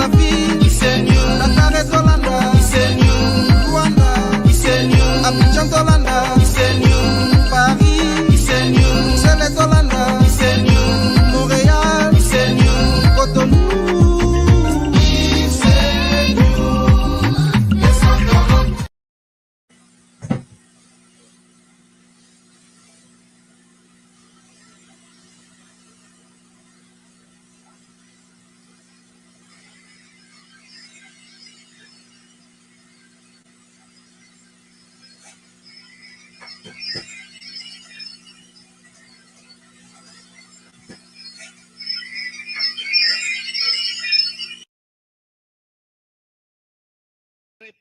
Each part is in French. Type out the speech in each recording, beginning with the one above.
Wasafi, Isenyu, Dakar Tolanda, Isenyu, Rwanda, Isenyu, Abidjan Tolanda, Isenyu, Paris, Isenyu, Sele Tolanda, Isenyu, Montréal, Isenyu, Cotonou.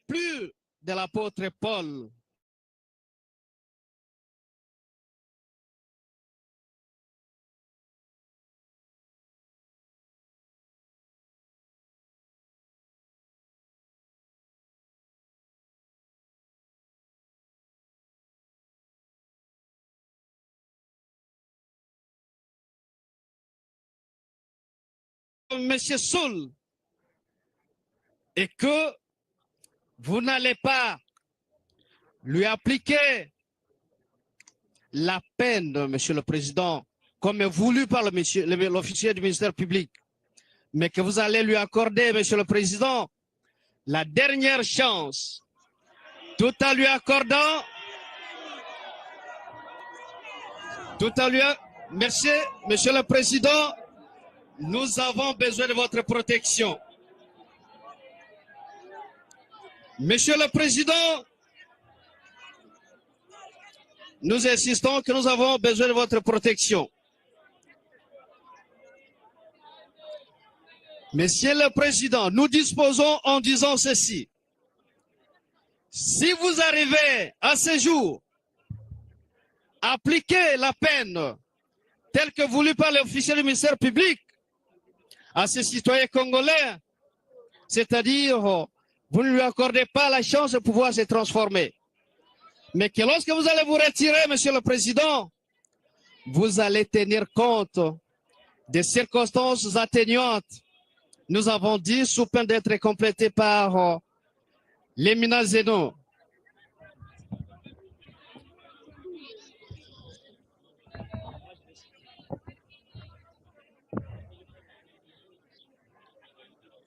Plus de l'apôtre Paul. Monsieur Saul, et que vous n'allez pas lui appliquer la peine, Monsieur le Président, comme voulu par l'officier du ministère public, mais que vous allez lui accorder, Monsieur le Président, la dernière chance, tout en lui accordant, merci, Monsieur le Président, nous avons besoin de votre protection. Monsieur le Président, nous insistons que nous avons besoin de votre protection. Monsieur le Président, nous disposons en disant ceci. Si vous arrivez à ce jour à appliquer la peine telle que voulue par l'officier du ministère public à ces citoyens congolais, c'est-à-dire vous ne lui accordez pas la chance de pouvoir se transformer. Mais que lorsque vous allez vous retirer, Monsieur le Président, vous allez tenir compte des circonstances atténuantes. Nous avons dit, sous peine d'être complété par l'éminent Zénon.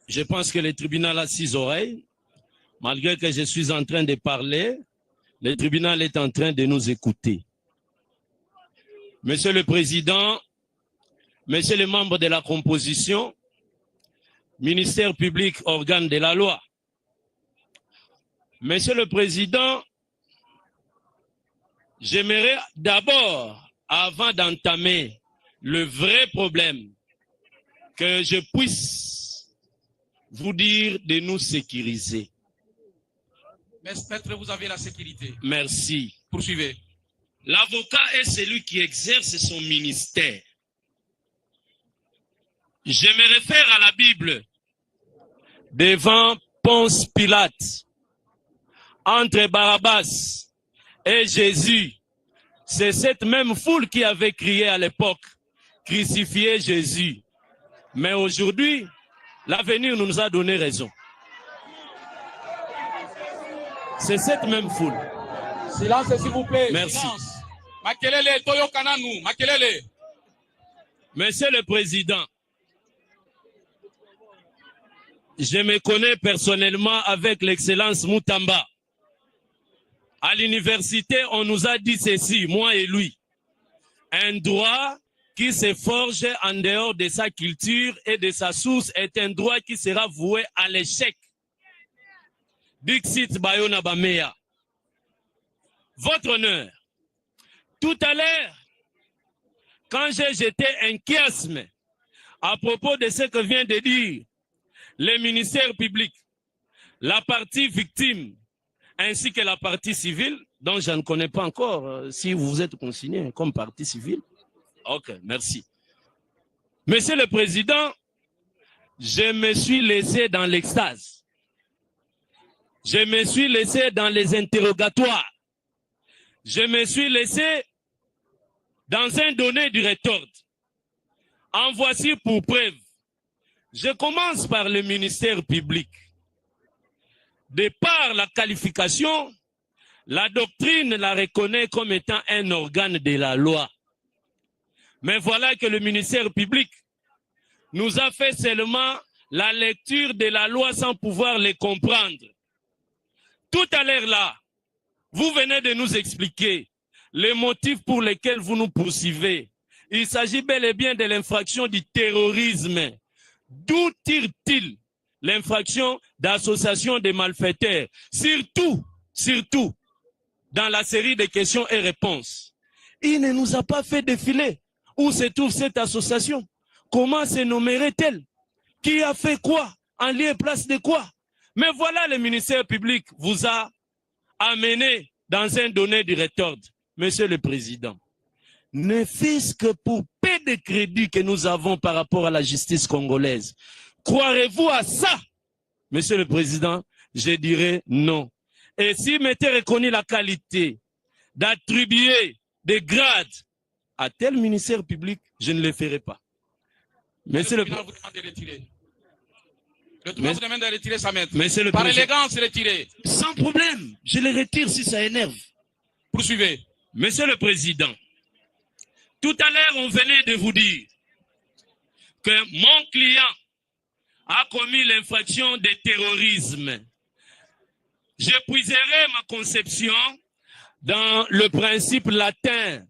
Je pense que le tribunal a 6 oreilles. Malgré que je suis en train de parler, le tribunal est en train de nous écouter. Monsieur le Président, Messieurs les membres de la composition, ministère public, organe de la loi. Monsieur le Président, j'aimerais d'abord, avant d'entamer le vrai problème, que je puisse vous dire de nous sécuriser. Maître, vous avez la sécurité. Merci. Poursuivez. L'avocat est celui qui exerce son ministère. Je me réfère à la Bible. Devant Ponce Pilate, entre Barabbas et Jésus, c'est cette même foule qui avait crié à l'époque, crucifiez Jésus. Mais aujourd'hui, l'avenir nous a donné raison. C'est cette même foule. Silence, s'il vous plaît. Merci. Silence. Makelele, Toyo Kananou, Makelele. Monsieur le Président, je me connais personnellement avec l'excellence Moutamba. À l'université, on nous a dit ceci, moi et lui. Un droit qui se forge en dehors de sa culture et de sa source est un droit qui sera voué à l'échec. Dixit Bayona Bameya. Votre honneur, tout à l'heure, quand j'ai jeté un chiasme à propos de ce que vient de dire le ministère public, la partie victime, ainsi que la partie civile, dont je ne connais pas encore si vous êtes consigné comme partie civile. Ok, merci. Monsieur le Président, je me suis laissé dans l'extase. Je me suis laissé dans les interrogatoires. Je me suis laissé dans un donné du retort. En voici pour preuve Je commence par le ministère public. De par la qualification, la doctrine la reconnaît comme étant un organe de la loi. Mais voilà que le ministère public nous a fait seulement la lecture de la loi sans pouvoir les comprendre. Tout à l'heure là, vous venez de nous expliquer les motifs pour lesquels vous nous poursuivez. Il s'agit bel et bien de l'infraction du terrorisme. D'où tire-t-il l'infraction d'association de malfaiteurs? Surtout, dans la série de questions et réponses. Il ne nous a pas fait défiler. Où se trouve cette association? Comment se nommerait-elle? Qui a fait quoi? En lieu et place de quoi? Mais voilà, le ministère public vous a amené dans un donné du retord. Monsieur le Président, ne fût-ce que pour peu de crédit que nous avons par rapport à la justice congolaise, croirez-vous à ça? Monsieur le Président, je dirais non. Et s'il m'était reconnu la qualité d'attribuer des grades à tel ministère public, je ne le ferai pas. Monsieur le Président, le tribunal vous demande de retirer sa maître. Monsieur le Par Président, élégance, retirez. sans problème, je le retire si ça énerve. Poursuivez. Monsieur le Président, tout à l'heure, on venait de vous dire que mon client a commis l'infraction de terrorisme. J'épuiserai ma conception dans le principe latin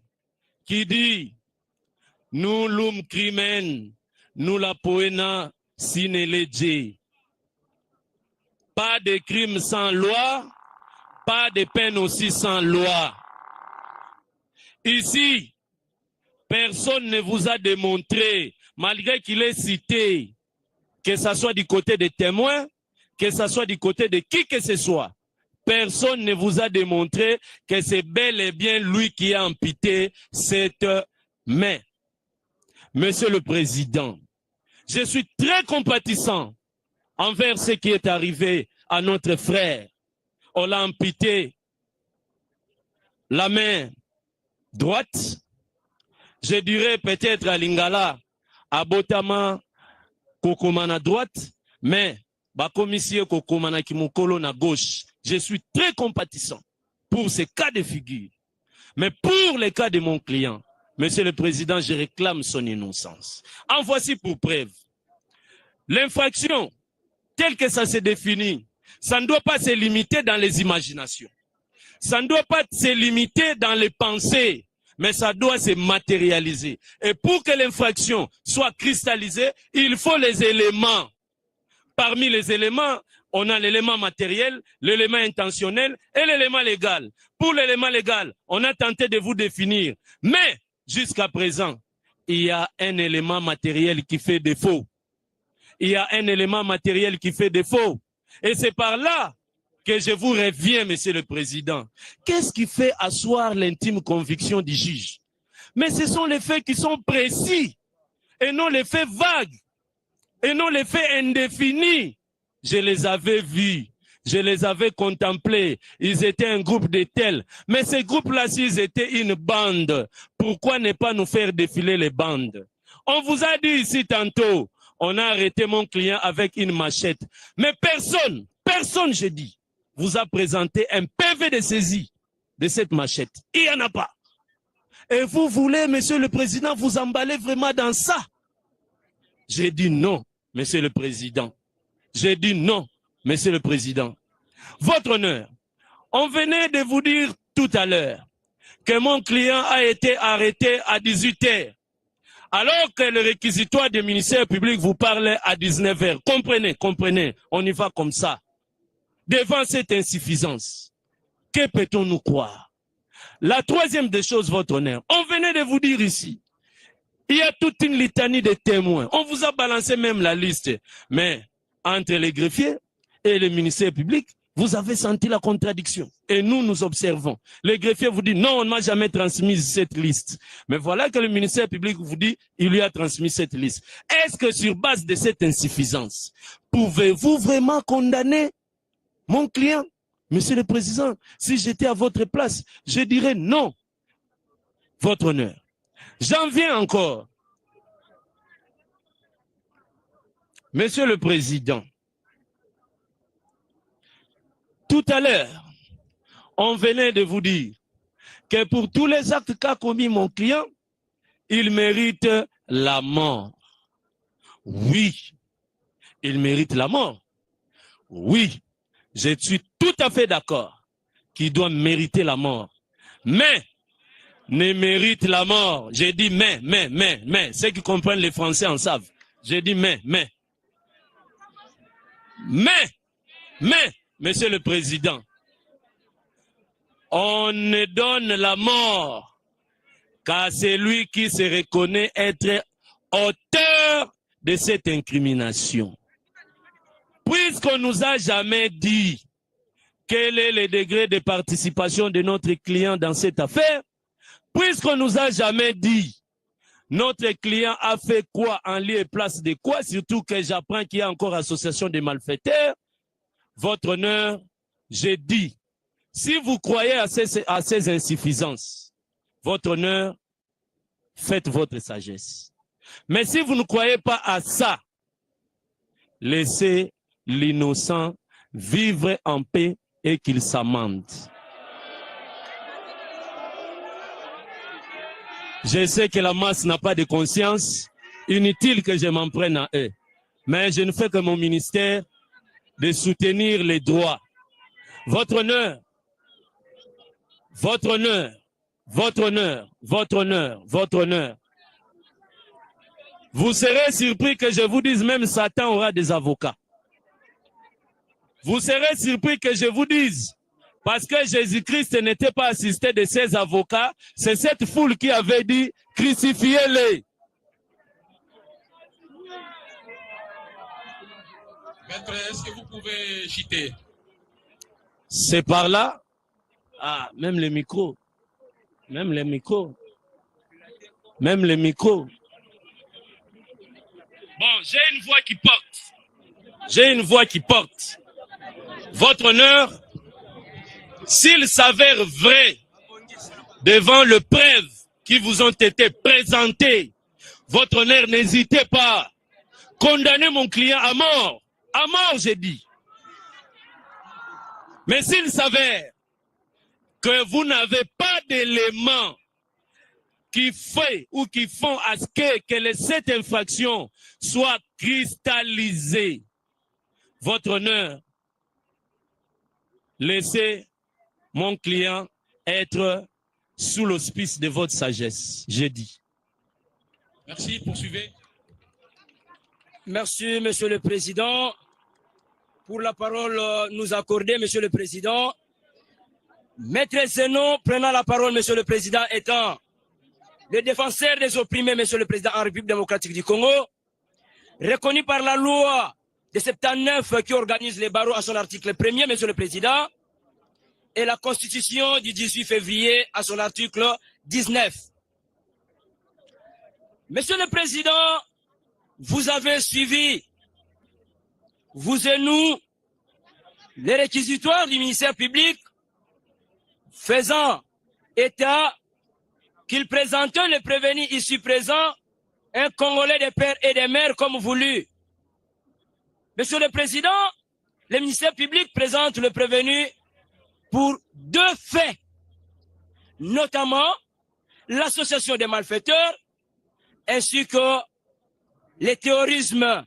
qui dit « Nullum crimen, nulla poena sine lege ». Pas de crime sans loi, pas de peine aussi sans loi. Ici, personne ne vous a démontré, malgré qu'il est cité, que ce soit du côté des témoins, que ce soit du côté de qui que ce soit, personne ne vous a démontré que c'est bel et bien lui qui a amputé cette main. Monsieur le Président, je suis très compatissant envers ce qui est arrivé à notre frère. On l'a amputé la main droite, je dirais peut-être à Lingala, à Botama, Kokomana droite, mais Bakomisie Kokomana Kimokolo na gauche. Je suis très compatissant pour ces cas de figure. Mais pour les cas de mon client, Monsieur le Président, je réclame son innocence. En voici pour preuve. L'infraction, telle que ça se définit, ça ne doit pas se limiter dans les imaginations. Ça ne doit pas se limiter dans les pensées, mais ça doit se matérialiser. Et pour que l'infraction soit cristallisée, il faut les éléments. Parmi les éléments, on a l'élément matériel, l'élément intentionnel et l'élément légal. Pour l'élément légal, on a tenté de vous définir. Mais, jusqu'à présent, il y a un élément matériel qui fait défaut. Il y a un élément matériel qui fait défaut. Et c'est par là que je vous reviens, Monsieur le Président. Qu'est-ce qui fait asseoir l'intime conviction du juge? Mais ce sont les faits qui sont précis et non les faits vagues et non les faits indéfinis. Je les avais vus, je les avais contemplés. Ils étaient un groupe de tels. Mais ces groupes-là, s'ils étaient une bande, pourquoi ne pas nous faire défiler les bandes? On vous a dit ici tantôt, on a arrêté mon client avec une machette. Mais personne, je dis, vous a présenté un PV de saisie de cette machette. Il n'y en a pas. Et vous voulez, Monsieur le Président, vous emballer vraiment dans ça? J'ai dit non, Monsieur le Président. J'ai dit non, Monsieur le Président. Votre honneur, on venait de vous dire tout à l'heure que mon client a été arrêté à 18 h, alors que le réquisitoire du ministère public vous parlait à 19 h. Comprenez, on y va comme ça. Devant cette insuffisance, que peut-on nous croire? La troisième des choses, votre honneur, on venait de vous dire ici, il y a toute une litanie de témoins. On vous a balancé même la liste. Mais entre les greffiers et le ministère public, vous avez senti la contradiction. Et nous observons. Les greffiers vous disent, non, on ne m'a jamais transmis cette liste. Mais voilà que le ministère public vous dit, il lui a transmis cette liste. Est-ce que sur base de cette insuffisance, pouvez-vous vraiment condamner mon client? Monsieur le Président, si j'étais à votre place, je dirais non. Votre honneur. J'en viens encore Monsieur le Président, tout à l'heure, on venait de vous dire que pour tous les actes qu'a commis mon client, il mérite la mort. Oui, il mérite la mort. Oui, je suis tout à fait d'accord qu'il doit mériter la mort. Mais, ne mérite la mort. J'ai dit mais. Ceux qui comprennent les Français en savent. J'ai dit mais. Monsieur le Président, on ne donne la mort qu'à celui qui se reconnaît être auteur de cette incrimination. Puisqu'on nous a jamais dit quel est le degré de participation de notre client dans cette affaire, puisqu'on nous a jamais dit notre client a fait quoi en lieu et place de quoi, surtout que j'apprends qu'il y a encore association de malfaiteurs, votre honneur, j'ai dit, si vous croyez à ces insuffisances, votre honneur, faites votre sagesse. Mais si vous ne croyez pas à ça, laissez l'innocent vivre en paix et qu'il s'amende. Je sais que la masse n'a pas de conscience, inutile que je m'en prenne à eux. Mais je ne fais que mon ministère de soutenir les droits. Votre honneur, votre honneur, votre honneur, votre honneur, votre honneur. Vous serez surpris que je vous dise même Satan aura des avocats. Vous serez surpris que je vous dise, parce que Jésus-Christ n'était pas assisté de ses avocats, c'est cette foule qui avait dit, crucifiez-les. Maître, est-ce que vous pouvez chiter? C'est par là. Ah, même les micros. Même les micros. Même les micros. Bon, j'ai une voix qui porte. J'ai une voix qui porte. Votre honneur, s'il s'avère vrai, devant les preuves qui vous ont été présentées, votre honneur, n'hésitez pas. Condamnez mon client à mort. À mort, j'ai dit. Mais s'il s'avère que vous n'avez pas d'éléments qui fait ou qui font à ce que cette infraction soit cristallisée, votre honneur, laissez mon client être sous l'auspice de votre sagesse, j'ai dit. Merci, poursuivez. Merci, Monsieur le Président. Pour la parole nous accorder, Monsieur le Président. Maître Zenon, prenant la parole, Monsieur le Président, étant le défenseur des opprimés, Monsieur le Président, en République démocratique du Congo, reconnu par la loi de 79 qui organise les barreaux à son article 1er, Monsieur le Président, et la Constitution du 18 février à son article 19. Monsieur le Président, vous avez suivi, vous et nous, les réquisitoires du ministère public faisant état qu'il présentait le prévenu ici présent, un Congolais de père et de mère comme voulu. Monsieur le Président, le ministère public présente le prévenu pour deux faits, notamment l'association des malfaiteurs ainsi que le terrorisme.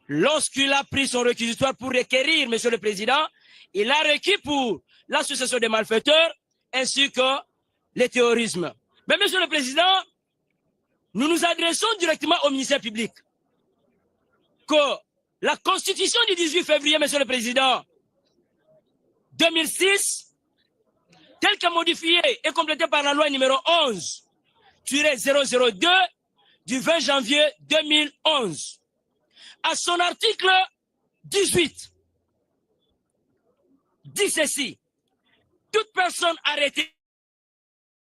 Lorsqu'il a pris son réquisitoire pour requérir, Monsieur le Président, il a requis pour l'association des malfaiteurs ainsi que le terrorisme. Mais Monsieur le Président, nous nous adressons directement au ministère public que la Constitution du 18 février, Monsieur le Président, 2006, telle que modifiée et complétée par la loi numéro 11-002 du 20 janvier 2011, à son article 18, dit ceci: toute personne arrêtée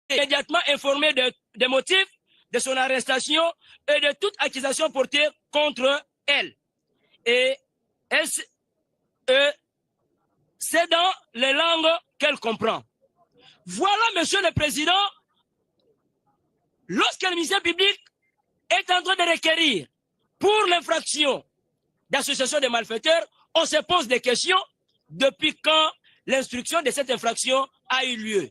immédiatement informée des motifs de son arrestation et de toute accusation portée contre elle. Et c'est dans les langues qu'elle comprend. Voilà, Monsieur le Président, lorsque le ministère public est en train de requérir pour l'infraction d'association de malfaiteurs, on se pose des questions depuis quand l'instruction de cette infraction a eu lieu.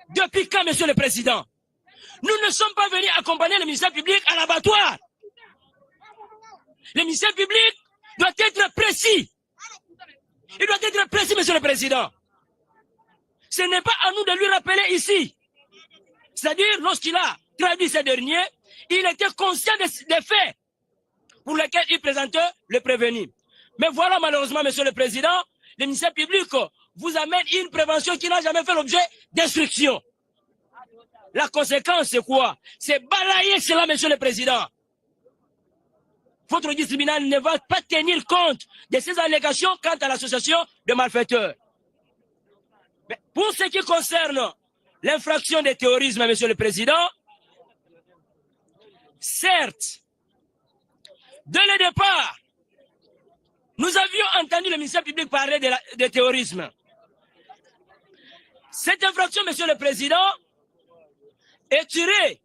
Depuis quand, Monsieur le Président? Nous ne sommes pas venus accompagner le ministère public à l'abattoir. Le ministère public doit être précis. Il doit être précis, Monsieur le Président. Ce n'est pas à nous de lui rappeler ici. C'est-à-dire, lorsqu'il a traduit ces derniers, il était conscient des faits pour lesquels il présentait le prévenu. Mais voilà, malheureusement, Monsieur le Président, le ministère public vous amène une prévention qui n'a jamais fait l'objet d'instruction. La conséquence, c'est quoi? C'est balayer cela, Monsieur le Président. Votre registre tribunal ne va pas tenir compte de ces allégations quant à l'association de malfaiteurs. Mais pour ce qui concerne l'infraction de terrorisme, Monsieur le Président, certes, dès le départ, nous avions entendu le ministère public parler de terrorisme. Cette infraction, Monsieur le Président, est tirée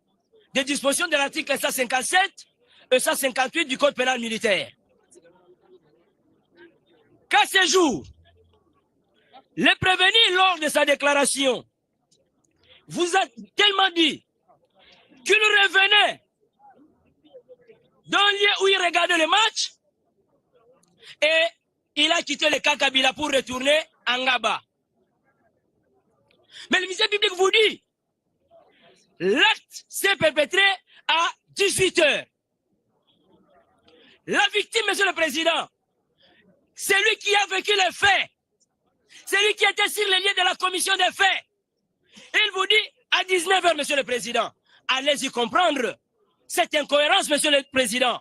des dispositions de l'article 157 et 158 du Code pénal militaire. Qu'à ce jour, le prévenu, lors de sa déclaration, vous a tellement dit qu'il revenait d'un lieu où il regardait le match et il a quitté le camp Kabila pour retourner à Ngaba. Mais le ministère public vous dit, l'acte s'est perpétré à 18 h. La victime, Monsieur le Président, c'est lui qui a vécu les faits. C'est lui qui était sur les lieux de la commission des faits. Il vous dit à 19 h, Monsieur le Président, allez-y comprendre cette incohérence, Monsieur le Président.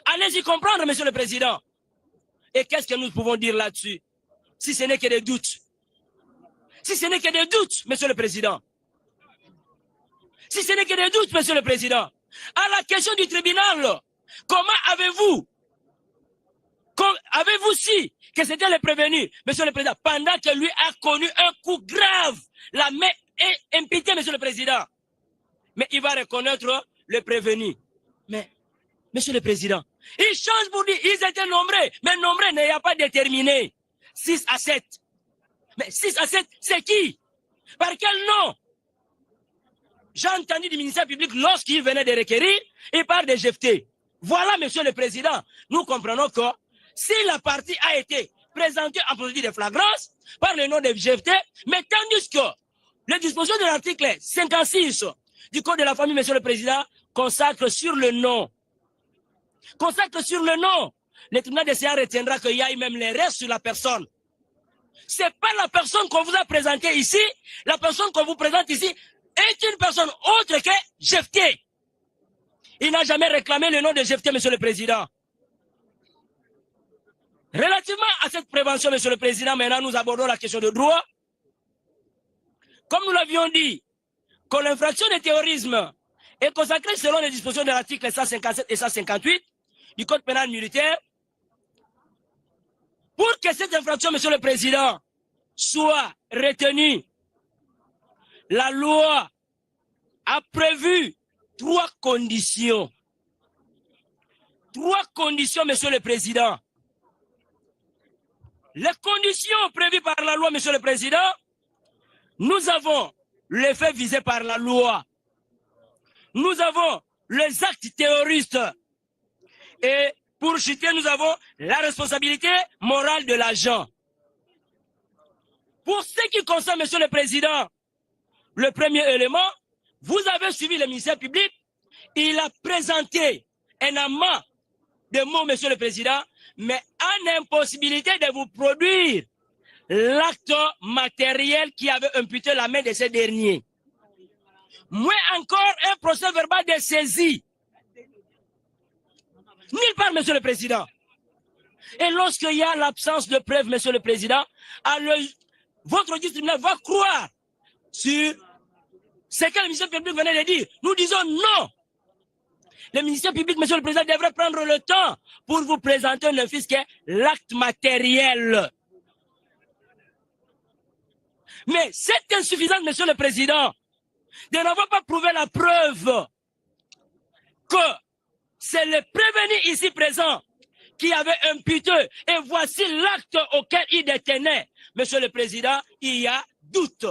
Allez-y comprendre, Monsieur le Président. Et qu'est-ce que nous pouvons dire là-dessus? Si ce n'est que des doutes. Si ce n'est que des doutes, Monsieur le Président. Si ce n'est que des doutes, Monsieur le Président. À la question du tribunal, comment avez-vous su que c'était le prévenu, Monsieur le Président, pendant que lui a connu un coup grave? La main est imputée, Monsieur le Président. Mais il va reconnaître le prévenu. Mais, Monsieur le Président, il change pour dire, ils étaient nombreux, mais nombreux n'y a pas déterminé. 6 à 7. Mais 6 à 7, c'est qui? Par quel nom? J'ai entendu du ministère public, lorsqu'il venait de requérir, il parle de GFT. Voilà, Monsieur le Président, nous comprenons que si la partie a été présentée en procédure de flagrance par le nom de GFT, mais tandis que les dispositions de l'article 56 du Code de la famille, Monsieur le Président, consacre sur le nom. Consacre sur le nom. Le tribunal de CA retiendra qu'il y a même les restes sur la personne. Ce n'est pas la personne qu'on vous a présentée ici. La personne qu'on vous présente ici est une personne autre que GFT. Il n'a jamais réclamé le nom de GFT, Monsieur le Président. Relativement à cette prévention, Monsieur le Président, maintenant nous abordons la question de droit. Comme nous l'avions dit, que l'infraction de terrorisme est consacrée selon les dispositions de l'article 157 et 158 du Code pénal militaire. Pour que cette infraction, Monsieur le Président, soit retenue, la loi a prévu 3 conditions. 3 conditions, Monsieur le Président. Les conditions prévues par la loi, Monsieur le Président, nous avons les faits visés par la loi. Nous avons les actes terroristes. Et pour citer, nous avons la responsabilité morale de l'agent. Pour ce qui concerne, Monsieur le Président, le premier élément, vous avez suivi le ministère public, il a présenté un amas de mots, Monsieur le Président, mais en impossibilité de vous produire l'acte matériel qui avait imputé la main de ces derniers. Moins encore un procès verbal de saisie. Nulle part, Monsieur le Président. Et lorsqu'il y a l'absence de preuves, Monsieur le Président, alors votre registre tribunal va croire sur ce que le ministère public venait de dire. Nous disons non. Le ministère public, Monsieur le Président, devrait prendre le temps pour vous présenter un office qui est l'acte matériel. Mais c'est insuffisant, Monsieur le Président, de n'avoir pas prouvé la preuve que c'est le prévenu ici présent qui avait imputé. Et voici l'acte auquel il détenait. Monsieur le Président, il y a doute.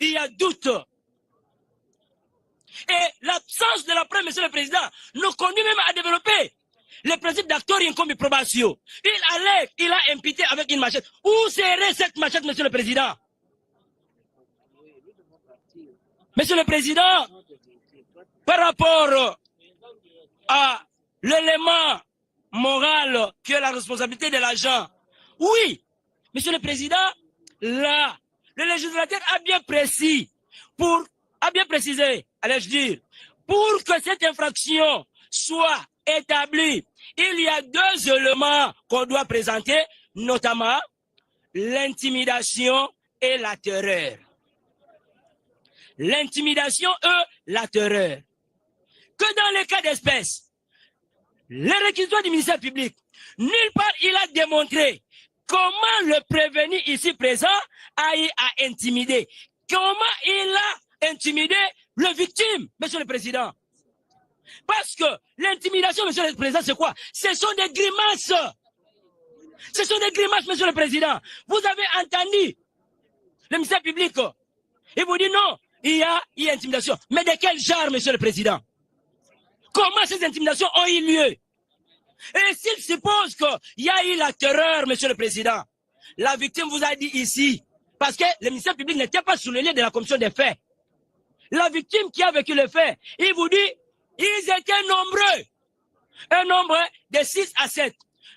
Il y a doute. Et l'absence de la preuve, Monsieur le Président, nous conduit même à développer le principe d'actorium comme probation. Il a imputé avec une machette. Où serait cette machette, Monsieur le Président? Monsieur le Président, par rapport à l'élément moral qui est la responsabilité de l'agent, oui, Monsieur le Président, là, le législateur a bien précisé, allais-je dire, pour que cette infraction soit établie, il y a deux éléments qu'on doit présenter, notamment l'intimidation et la terreur. L'intimidation et la terreur. Que dans les cas d'espèce, les réquisitions du ministère public, nulle part il a démontré comment le prévenu ici présent a intimidé. Comment il a intimidé le victime, Monsieur le Président. Parce que l'intimidation, Monsieur le Président, c'est quoi? Ce sont des grimaces. Ce sont des grimaces, Monsieur le Président. Vous avez entendu le ministère public. Il vous dit non, il y a intimidation. Mais de quel genre, Monsieur le Président? Comment ces intimidations ont eu lieu? Et s'il suppose qu'il y a eu la terreur, Monsieur le Président, la victime vous a dit ici, parce que le ministère public n'était pas sous le lien de la commission des faits. La victime qui a vécu le fait, il vous dit, ils étaient nombreux. Un nombre de 6 à 7.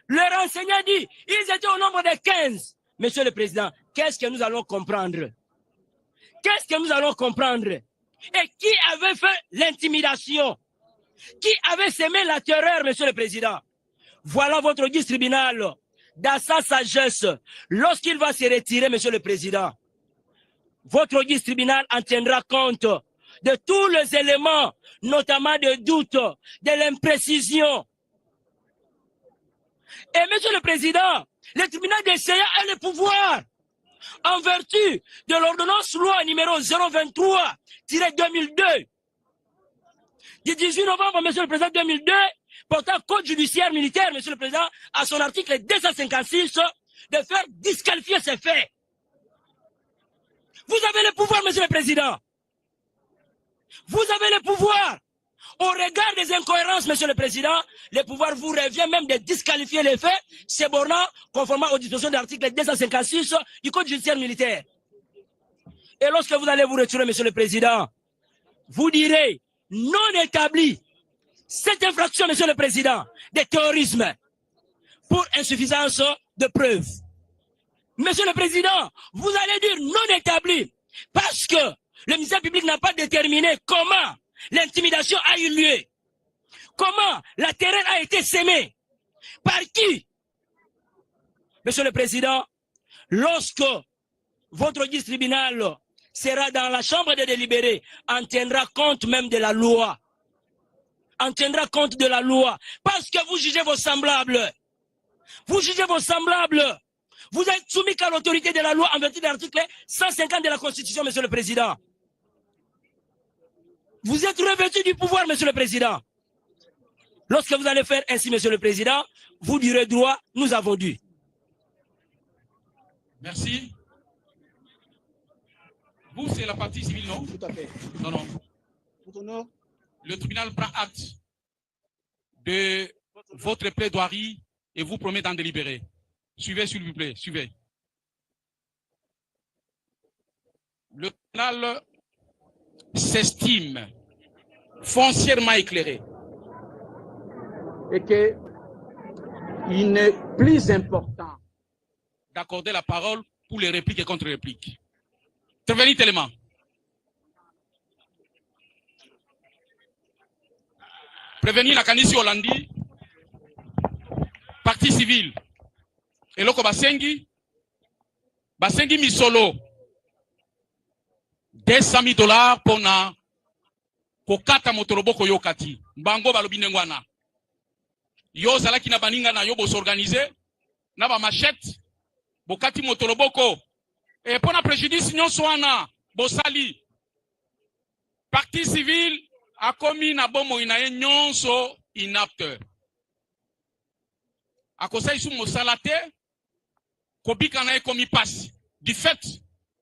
Le renseignant dit, ils étaient au nombre de 15. Monsieur le Président, qu'est-ce que nous allons comprendre? Qu'est-ce que nous allons comprendre? Et qui avait fait l'intimidation? Qui avait semé la terreur, Monsieur le Président? Voilà votre guide tribunal, dans sa sagesse, lorsqu'il va se retirer, Monsieur le Président. Votre guide tribunal en tiendra compte de tous les éléments, notamment de doute, de l'imprécision. Et Monsieur le Président, le tribunal des CA a le pouvoir, en vertu de l'ordonnance loi numéro 023-2002, du 18 novembre, Monsieur le Président, 2002, portant code judiciaire militaire, Monsieur le Président, à son article 256, de faire disqualifier ces faits. Vous avez le pouvoir, Monsieur le Président. Vous avez le pouvoir. Au regard des incohérences, Monsieur le Président, le pouvoir vous revient même de disqualifier les faits, c'est bornant, conformément aux dispositions de l'article 256 du Code judiciaire militaire. Et lorsque vous allez vous retirer, Monsieur le Président, vous direz non établi cette infraction, Monsieur le Président, de terrorisme pour insuffisance de preuves. Monsieur le Président, vous allez dire non établi parce que le ministère public n'a pas déterminé comment l'intimidation a eu lieu. Comment la terreur a été sémée. Par qui? Monsieur le Président, lorsque votre guide tribunal sera dans la chambre des délibérés, en tiendra compte même de la loi. En tiendra compte de la loi. Parce que vous jugez vos semblables. Vous jugez vos semblables. Vous êtes soumis qu'à l'autorité de la loi en vertu de l'article 150 de la Constitution, Monsieur le Président. Vous êtes revêtu du pouvoir, Monsieur le Président. Lorsque vous allez faire ainsi, Monsieur le Président, vous direz droit, nous avons dû. Merci. Vous, c'est la partie civile, non? Tout à fait. Non, non. Pour honneur. Le tribunal prend acte de votre plaidoirie et vous promet d'en délibérer. Suivez, s'il vous plaît, suivez. Le tribunal s'estime foncièrement éclairé et qu'il n'est plus important d'accorder la parole pour les répliques et contre-répliques. Intervenir tellement. Prévenir la Kanisi Hollandi, partie civile. Et loko basengi misolo $200,000 pour na kokata motoroboko yokati. Mbango balobine ngwana. Yo zalaki na baninga na yo bos organisé na ba machette bokati motoroboko. Et pour na préjudice nyonso wana bosali. Partie civile a commis na bomo inaye nyonso inapte. akosai sou mosala te kobika na ye komi passe du fait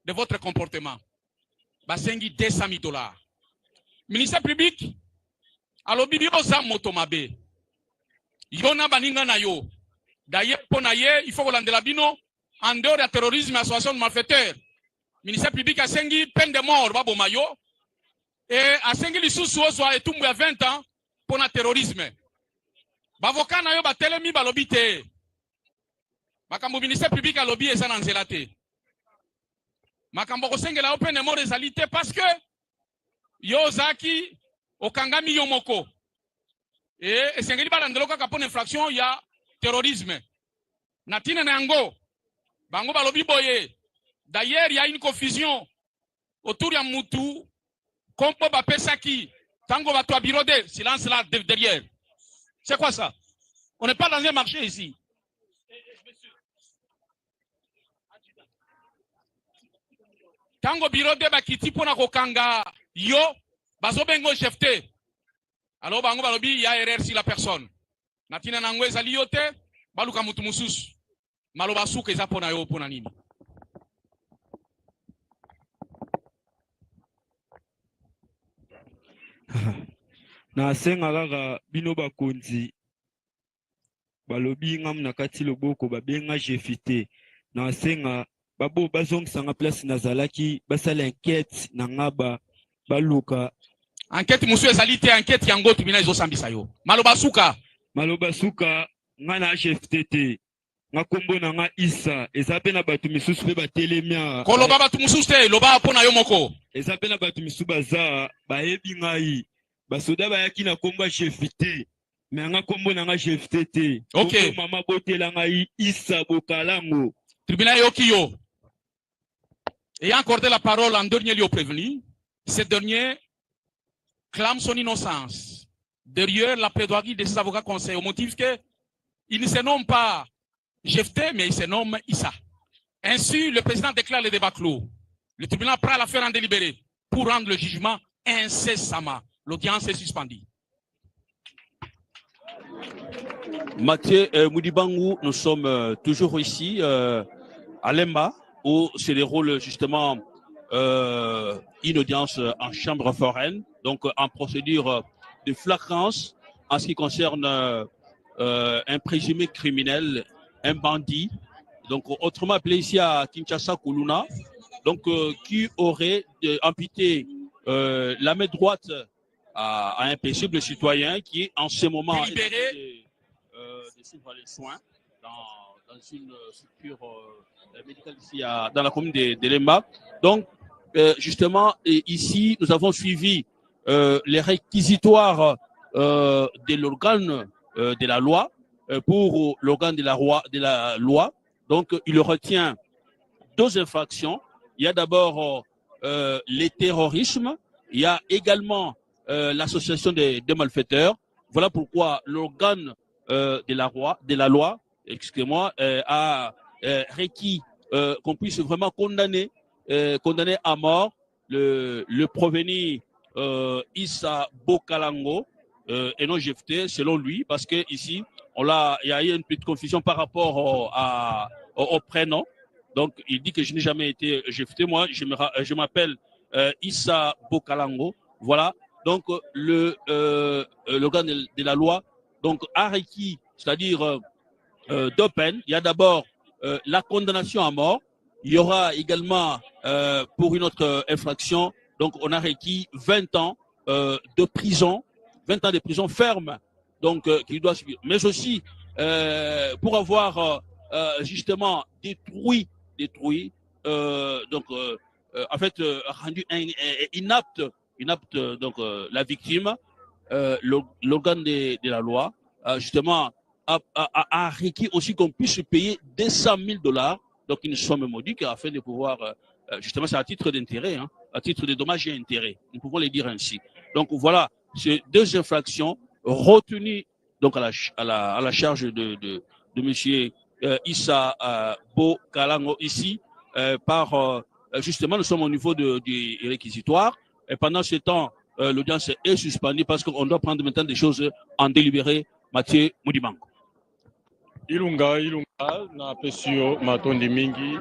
de votre comportement. Basengi 200 000 $. Ministère public alobi yo za moto mabe. Yo na baninga na yo. D'ailleurs pour na ye il faut kolandela bino en dehors de terrorisme association de malfaiteurs. Ministère public asengi peine de mort babo mayo et asengi lisusu ozwa etumbu ya 20 ans pour na terrorisme. Bavoka na yo batelemi balobi te. Makambo ministère public alobi eza na nzela te. Makambo kosengela yo peine de mort ezali te parce que yo zaki okangami yo moko. Et esengeli balandelo kaka pour infraction ya terrorisme. Natina na yango. Bango balobi boye. D'ailleurs, il y a une confusion autour de Moutou. Kompo bapesaki. Tango batwa birode. Silence là derrière. C'est quoi ça? On n'est pas dans un marché ici. Tango birode bakiti pona kokanga yo. Bazo bengo chefte. Alors bango balobi il y a erreur sur la personne. Natina nangwe zali yote. Baluka mutu mususu. Maloba suka eza pona yo pona nini. Na senga kaka bino bakonzi balobi ngam na kati loboko babenga jefite na senga babo bazongisa place nazalaki basala enquête na ngaba baluka enquête musu ezali te enquête yango tubina ezosambisa yo maloba suka nga na jefite te nga kombo na nga Isa eza pe na batu misusu pe batelemia koloba batu misusu te loba pona yo moko eza pe na batu misusu baza bayebi ngai basoda bayaki na kombo jefite mais nga kombo na nga jefite te OK mama botela ngai Isa Bokalango tribunal yoki yo ayant accordé la parole en dernier lieu au prévenu ce dernier clame son innocence derrière la plaidoirie de ses avocats conseils au motif que il ne se nomme pas Jefté, mais il se nomme Issa. Ainsi, le président déclare le débat clos. Le tribunal prend l'affaire en délibéré pour rendre le jugement incessamment. L'audience est suspendue. Mathieu Moudibangu, nous sommes toujours ici à Lemba, où se déroule justement une audience en chambre foraine, donc en procédure de flagrance en ce qui concerne un présumé criminel, un bandit, donc autrement appelé ici à Kinshasa Kuluna, donc qui aurait amputé la main droite à un paisible citoyen qui en ce moment est de suivre les soins dans une structure médicale ici dans la commune de Lemba. Donc justement ici nous avons suivi les réquisitoires de l'organe de la loi pour l'organe de la loi. Donc, il retient 2 infractions. Il y a d'abord le terrorisme. Il y a également l'association des malfaiteurs. Voilà pourquoi l'organe de la loi, excusez-moi, a requis qu'on puisse vraiment condamner à mort le provenu Issa Bokalango et non Jefté, selon lui, parce que ici, il y a eu une petite confusion par rapport au prénom. Donc, il dit que je n'ai jamais été Jefté. Moi, je m'appelle Issa Bokalango. Voilà. Donc, l'organe de la loi donc, a requis, c'est-à-dire 2 peines. Il y a d'abord la condamnation à mort. Il y aura également, pour une autre infraction, donc on a requis 20 ans de prison, 20 ans de prison ferme, donc qu'il doit subir. Mais aussi, pour avoir justement détruit, donc en fait rendu inapte donc la victime, l'organe de la loi justement a requis aussi qu'on puisse payer 200 000 $, donc une somme modique, afin de pouvoir justement, c'est à titre d'intérêt, hein, à titre de dommages et intérêts, nous pouvons le dire ainsi. Donc voilà, ces 2 infractions retenues donc à la charge de monsieur Issa Bokalango ici par justement, nous sommes au niveau du réquisitoire, et pendant ce temps l'audience est suspendue parce qu'on doit prendre maintenant des choses en délibéré. Mathieu Moudibango. ilunga na pesio matondi mingi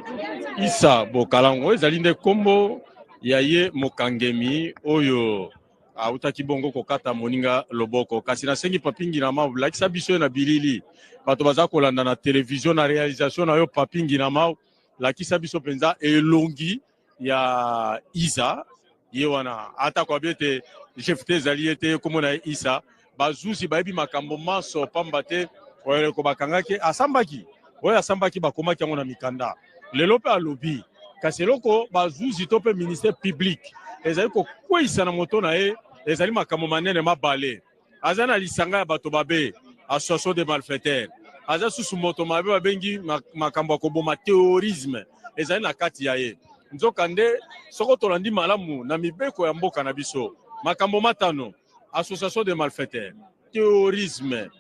Isa Bokalango ezali nde kombo ya ye mokangemi oyo autaki bongo kokata moninga loboko kasi nasengi papingi na mau lakisa biso na bilili bato baza kolanda na télévision na réalisation na yo papingi na mau lakisa biso penza elongi ya Isa ye wana ata kwa biete chef te ezali ete komona Isa bazusi bayebi makambo maso pamba te oyo ko bakangaki asambaki oyo asambaki bakomaki yango na mikanda lelo pe alobi kasi eloko bazuzi to pe ministère public ezali kokweyisa na moto na ye ezali makambo manene mabale aza na lisanga ya bato babe association de malfaiteurs aza susu moto mabe babengi makambo ya koboma terrorisme ezali na kati ya ye nzoka nde soko tolandi malamu na mibeko ya mboka na biso makambo matano association de malfaiteurs terrorisme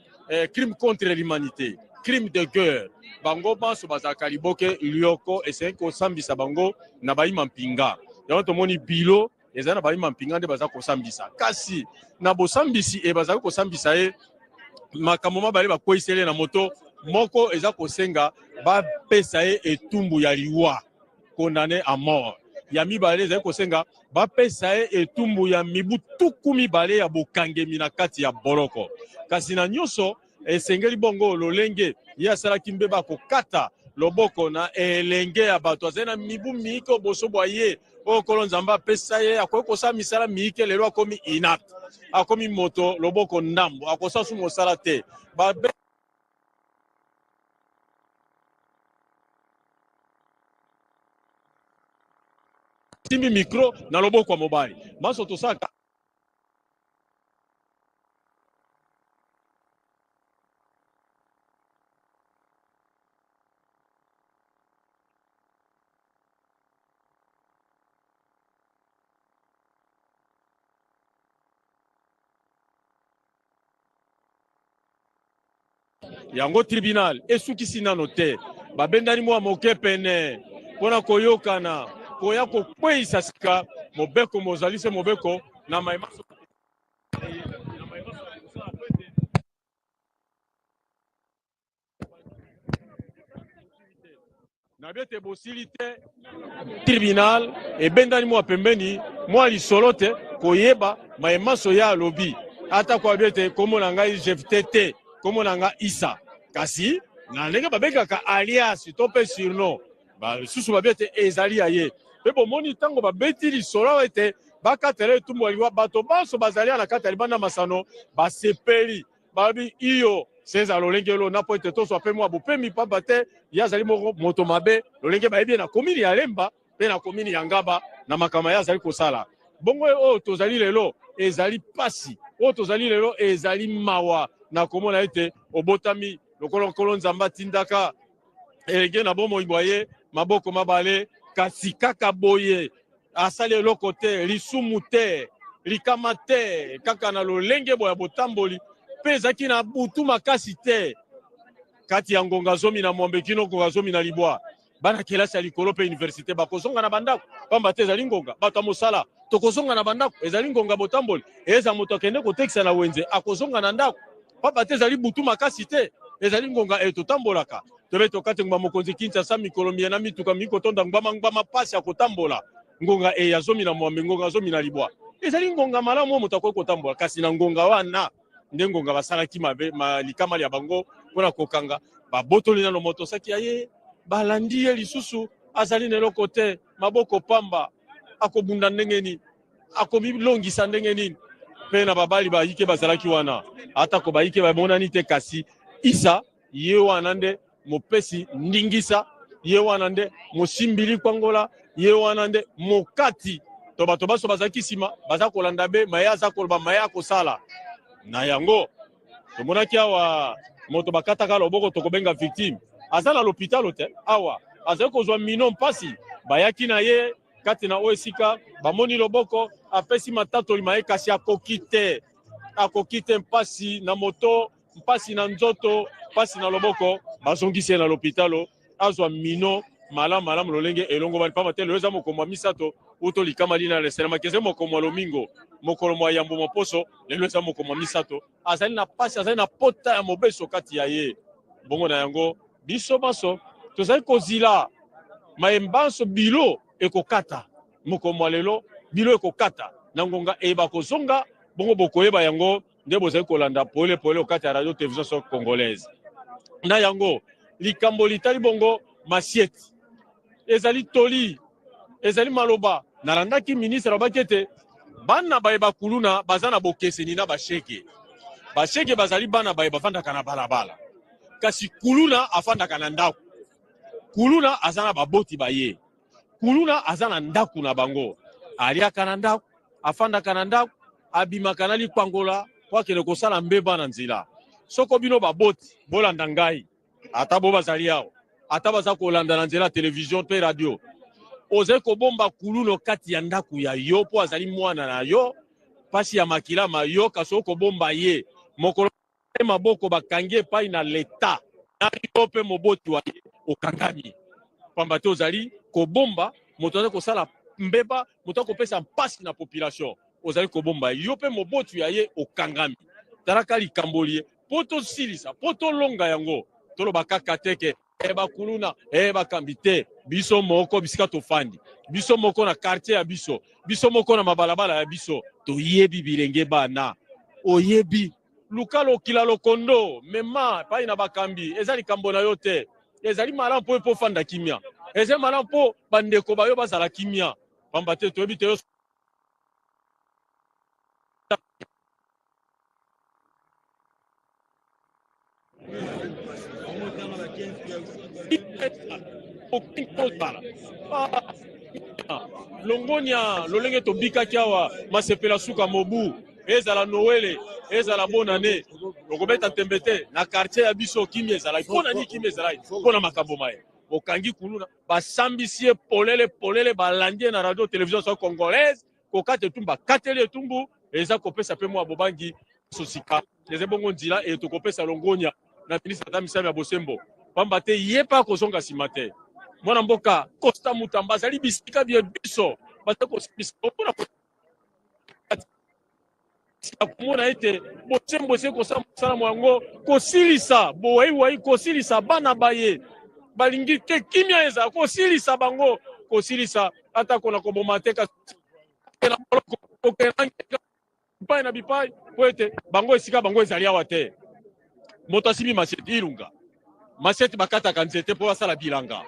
crime contre l'humanité crime de guerre bango banso bazaka liboke lioko esengi kosambisa bango na bayima mpinga yango tomoni bilo ezali na bayima mpinga nde baza kosambisa kasi na bosambisi bazali kosambisa ye makambo mabale bakweyisele na moto moko eza kosenga bapesa ye etumbu ya liwa condamné à mort ya mibale ezali kosenga bapesa ye etumbu ya mibu tuku mibale ya bokangemi na kati ya boloko kasi na nyonso esengeli bongo lolenge ye asalaki mbe bakokata loboko na elenge ya bato azali na mibu miike bosobwa ye oyo kolo nzambe apesa ye akoki kosala misala miike lelo akomi inapte akomi moto loboko ndambo akosala su mosala te simbi micro na loboko ya mobali maso tosaka yango tribunal esukisi nano te babendani mwa moke pene mpona koyokana koya kokweyisa sika mobeko mozali se mobeko na maimaso na bete bosili te tribunal ebendani mwa pembeni mwa lisolo te koyeba maimaso ya alobi ata kwa bete komona ngai jefte te komona nga Isa kasi na ndenge babengaka alias to pe surnom susu babete ezali ya ye pe bomoni ntango babeti lisolo ete bakatela etumbu aliwa bato banso bazali na kati ya libanda masano basepeli babi iyo seza lolenge lo napo ete toso ape mwa bopemi pamba te ya azali moto mabe lolenge bayebi na komini ya Lemba pe na komini ya Ngaba na makama ya azali kosala bongo oyo tozali lelo ezali pasi oyo tozali lelo ezali mawa na komona ete obotami lokolo nzamba tindaka elenge na bomo iboye maboko mabale kasi kaka boye asali eloko te lisumu te likama te kaka na lolenge boya botamboli mpe ezalaki na butu makasi te kati ya ngonga zomi na mwambe kino ngonga zomi na libwa bana kelasi ya likolo mpe université bakozonga na bandako pamba te ezali ngonga bato ya mosala tokozonga na bandako ezali ngonga botamboli eza moto akende kotekisa na wenze akozonga na ndako pamba te ezali butu makasi te ezali ngonga totambolaka tobe tokati ngba mokonzi Kinshasa mikolo mia na mituka mikotonda ngba pasi ya kotambola ngonga ya zomi na mwambe ngonga zomi na libwa ezali ngonga malamu moto akoki kotambola kasi na ngonga wana nde ngonga basalaki mabe likama ya bango mpona kokanga babotoli nano moto saki aye balandi ye lisusu azali na eloko te maboko pamba akobunda ndenge nini akomilongisa ndenge nini mpe na babali bayike bazalaki wana ata ko bayike bamonani te kasi Isa ye wana nde mopesi ndingisa ye wana nde mosimbili kwangola ye wana nde mokati to bato baso bazalaki nsima baza kolanda be maye aza koloba maye akosala na yango tomonaki awa moto bakataka loboko tokobenga victime aza na l'hôpital te awa azali kozwa mino mpasi bayaki na ye kati na oyo esika bamoni loboko apesi matatoli maye kasi akoki te mpasi na moto mpasi na nzoto mpasi na loboko bazongisi ye na l'hôpital azwa mino malamu lolenge elongo bali pamba te lelo eza mokomo ya misato uto likama lina leselemaki eza mokomo ya lomingo mokolo mwa yambo moposo lelo eza mokomo ya misato azali na pasi azali na pota ya mobeso kati ya ye bongo na yango biso baso tozali kozila mayembanso bilo ekokata mokomo lelo bilo ekokata na ngonga eba kozonga bongo bokoyeba yango nde bozali kolanda pole okati ya radio télévision congolaise na yango likambo litali bongo masiete ezali toli ezali maloba nalandaki ministre abaki ete bana baye bakuluna baza na bokeseni na basheke bazali bana baye bafandaka na balabala kasi kuluna afandaka na ndako kuluna aza na baboti baye kuluna aza na ndako na bango aliaka na ndako afandaka na ndako abimaka na likwangola po akende kosala mbeba na nzela soko bino baboti bolanda ngai ata bo bazali awo ata baza kolanda na nzela télévision pe radio ozali kobomba kuluno kati ya ndako ya yo po azali mwana na yo pasi ya makila ma yo kasi okobomba ye mokolo maboko bakangi epai na leta na yo mpe moboti wa ye okangami pamba te ozali kobomba moto azali kosala mbeba moto akopesa mpasi na population ozali kobomba yo mpe moboti ya ye okangami talaka likambo ye po tosilisa po tolonga yango toloba kaka teke bakuluna bakambi te biso moko bisika tofandi biso moko na quartier ya biso moko na mabalabala ya biso toyebi bilenge bana oyebi luka lokila lokondo mema pai na bakambi ezali likambo na yo te ezali malamu po efanda kimia ezali malamu po bandeko bayo bazala kimia pamba te toyebi te yo longonia lolenge tobikaki awa masepela suka mobu ezala noele ezala bonane okobeta tembe te na quartier ya biso kimia ezala mpona nini kimia ezala mpona makambo maye okangi kuluna basambisi ye polele balandi na radio télévision congolaise kokate etumbu bakateli etumbu eza kopesa mpe mwa bobangi sosika eza bongo nzela e tokopesa longonia na ministre ata misala ya bosembo pamba te ye pa kozonga nsima te mwana mboka Costa Mutamba azali bisika bya biso baza kosibisa mpona komona ete bosembo ese kosala mosala mwango kosilisa bowayiwayi kosilisa bana baye balingi te kimia ezala kosilisa bango kosilisa ata kona koboma te bipai na bipai po ete bango esika bango ezali awa te moto asimbi masieti ilunga masieti bakataka nzete po basala bilanga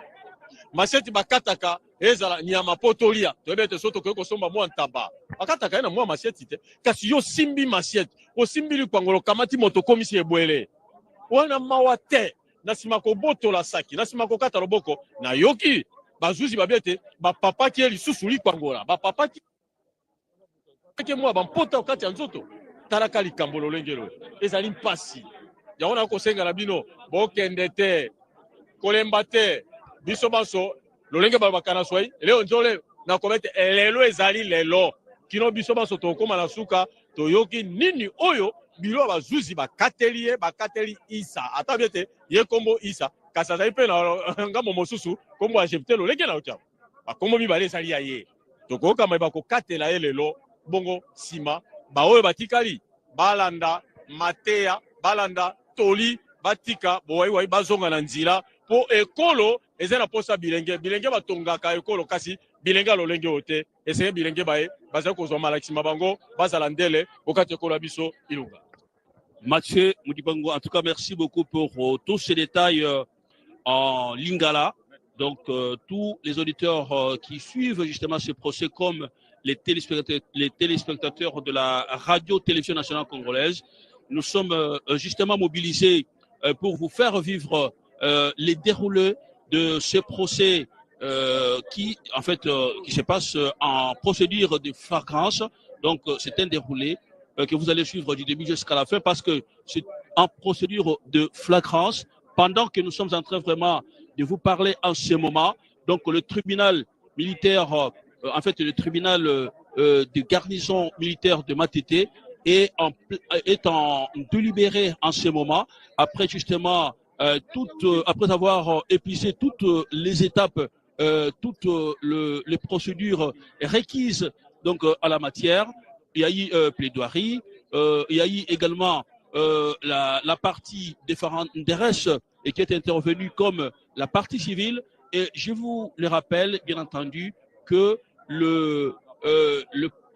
masieti bakataka ezala nyama po tolia toyebi ete so tokoki kosomba mwa ntaba bakataka ye na mwa masieti te kasi yo simbi masieti osimbi likwangolo kamati moto komisi ebwele wana mawa te na nsima kobotola saki na nsima kokata loboko na yoki bazuzi babi ete bapapaki ye lisusu likwangola bapapaki mwa bampota okati ya nzoto talaka likambo lolengelo ezali mpasi yango na kosenga na bino bokende te kolemba te biso baso lolenge balobaka na swai leo nzole na komete lelo ezali lelo kino biso baso tokoma na suka toyoki nini oyo bilo bazuzi bakateli isa ata biete ye kombo isa kasi azali mpe na ngambo mosusu kombo ajepte lolenge na otia bakombo mibale ezali ya ye tokokama bakokatela ye lelo bongo sima baoyo batikali balanda mateya balanda toli batika bowayiwayi bazonga na nzila po ekolo eza na posa bilenge batongaka ekolo kasi bilenge lolenge ote esenge bilenge baye bazali kozwa malakisima bango bazala ndele okati ekolo biso ilunga. Mathieu Mudibango, en tout cas merci beaucoup pour tous ces détails en lingala. Donc tous les auditeurs qui suivent justement ce procès comme les téléspectateurs de la radio-télévision nationale congolaise, nous sommes justement mobilisés pour vous faire vivre les déroulés de ce procès qui se passe en procédure de flagrance. Donc c'est un déroulé que vous allez suivre du début jusqu'à la fin parce que c'est en procédure de flagrance pendant que nous sommes en train vraiment de vous parler en ce moment. Donc le tribunal militaire, le tribunal de garnison militaire de Matete est en délibéré en ce moment après justement après avoir épuisé toutes les étapes, toutes les procédures requises donc à la matière. Il y a eu plaidoirie, il y a eu également la partie des et qui est intervenu comme la partie civile. Et je vous le rappelle, bien entendu, que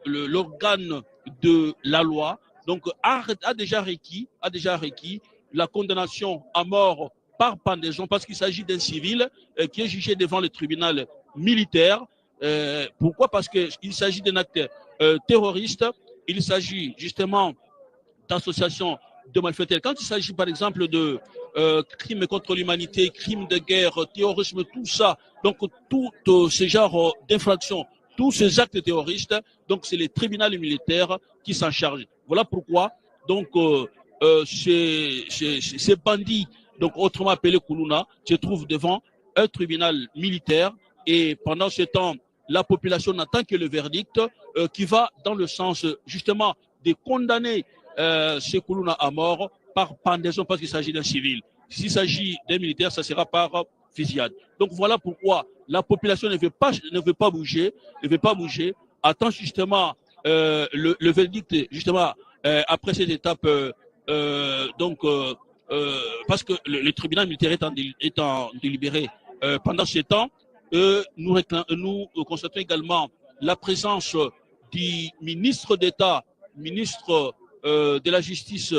l'organe de la loi donc, a déjà requis la condamnation à mort par pendaison parce qu'il s'agit d'un civil qui est jugé devant le tribunal militaire. Pourquoi? Parce qu'il s'agit d'un acte terroriste. Il s'agit justement d'association de malfaiteurs. Quand il s'agit par exemple de crimes contre l'humanité, crimes de guerre, terrorisme, tout ça, donc tout ce genre d'infractions, tous ces actes terroristes, donc c'est les tribunaux militaires qui s'en chargent. Voilà pourquoi donc ces bandits, donc autrement appelés Kuluna, se trouvent devant un tribunal militaire et pendant ce temps, la population n'attend que le verdict qui va dans le sens justement de condamner ces Kuluna à mort par pendaison parce qu'il s'agit d'un civil. S'il s'agit d'un militaire, ça sera par fusillade. Donc voilà pourquoi la population ne veut pas bouger, attend justement le verdict justement après cette étape parce que le tribunal militaire est en délibéré pendant ce temps. Nous constatons également la présence du ministre d'État, ministre de la Justice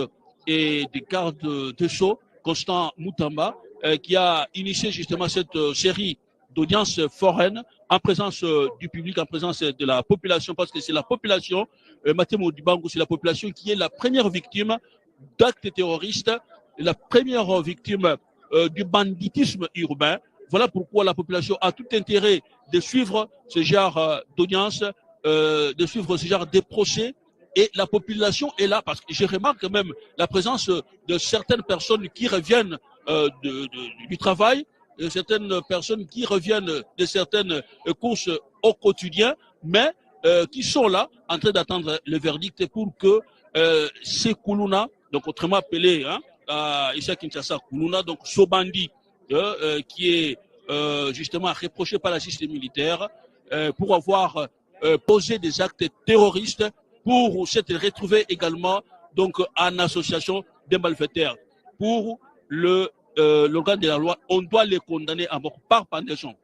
et des gardes de Sceaux, Constant Moutamba, qui a initié justement cette série d'audiences foraines en présence du public, en présence de la population, parce que c'est la population, Mathieu Modibango, c'est la population qui est la première victime d'actes terroristes, la première victime du banditisme urbain. Voilà pourquoi la population a tout intérêt de suivre ce genre d'audience, de suivre ce genre de procès. Et la population est là parce que je remarque même la présence de certaines personnes qui reviennent du travail, certaines personnes qui reviennent de certaines courses au quotidien, mais qui sont là en train d'attendre le verdict pour que ces Kuluna, donc autrement appelé ici à Kinshasa Kuluna, donc ce bandit qui est justement reproché par la justice militaire pour avoir posé des actes terroristes, pour s'être retrouvé également donc en association des malfaiteurs. Pour l'organe de la loi, on doit les condamner à mort par pendaison.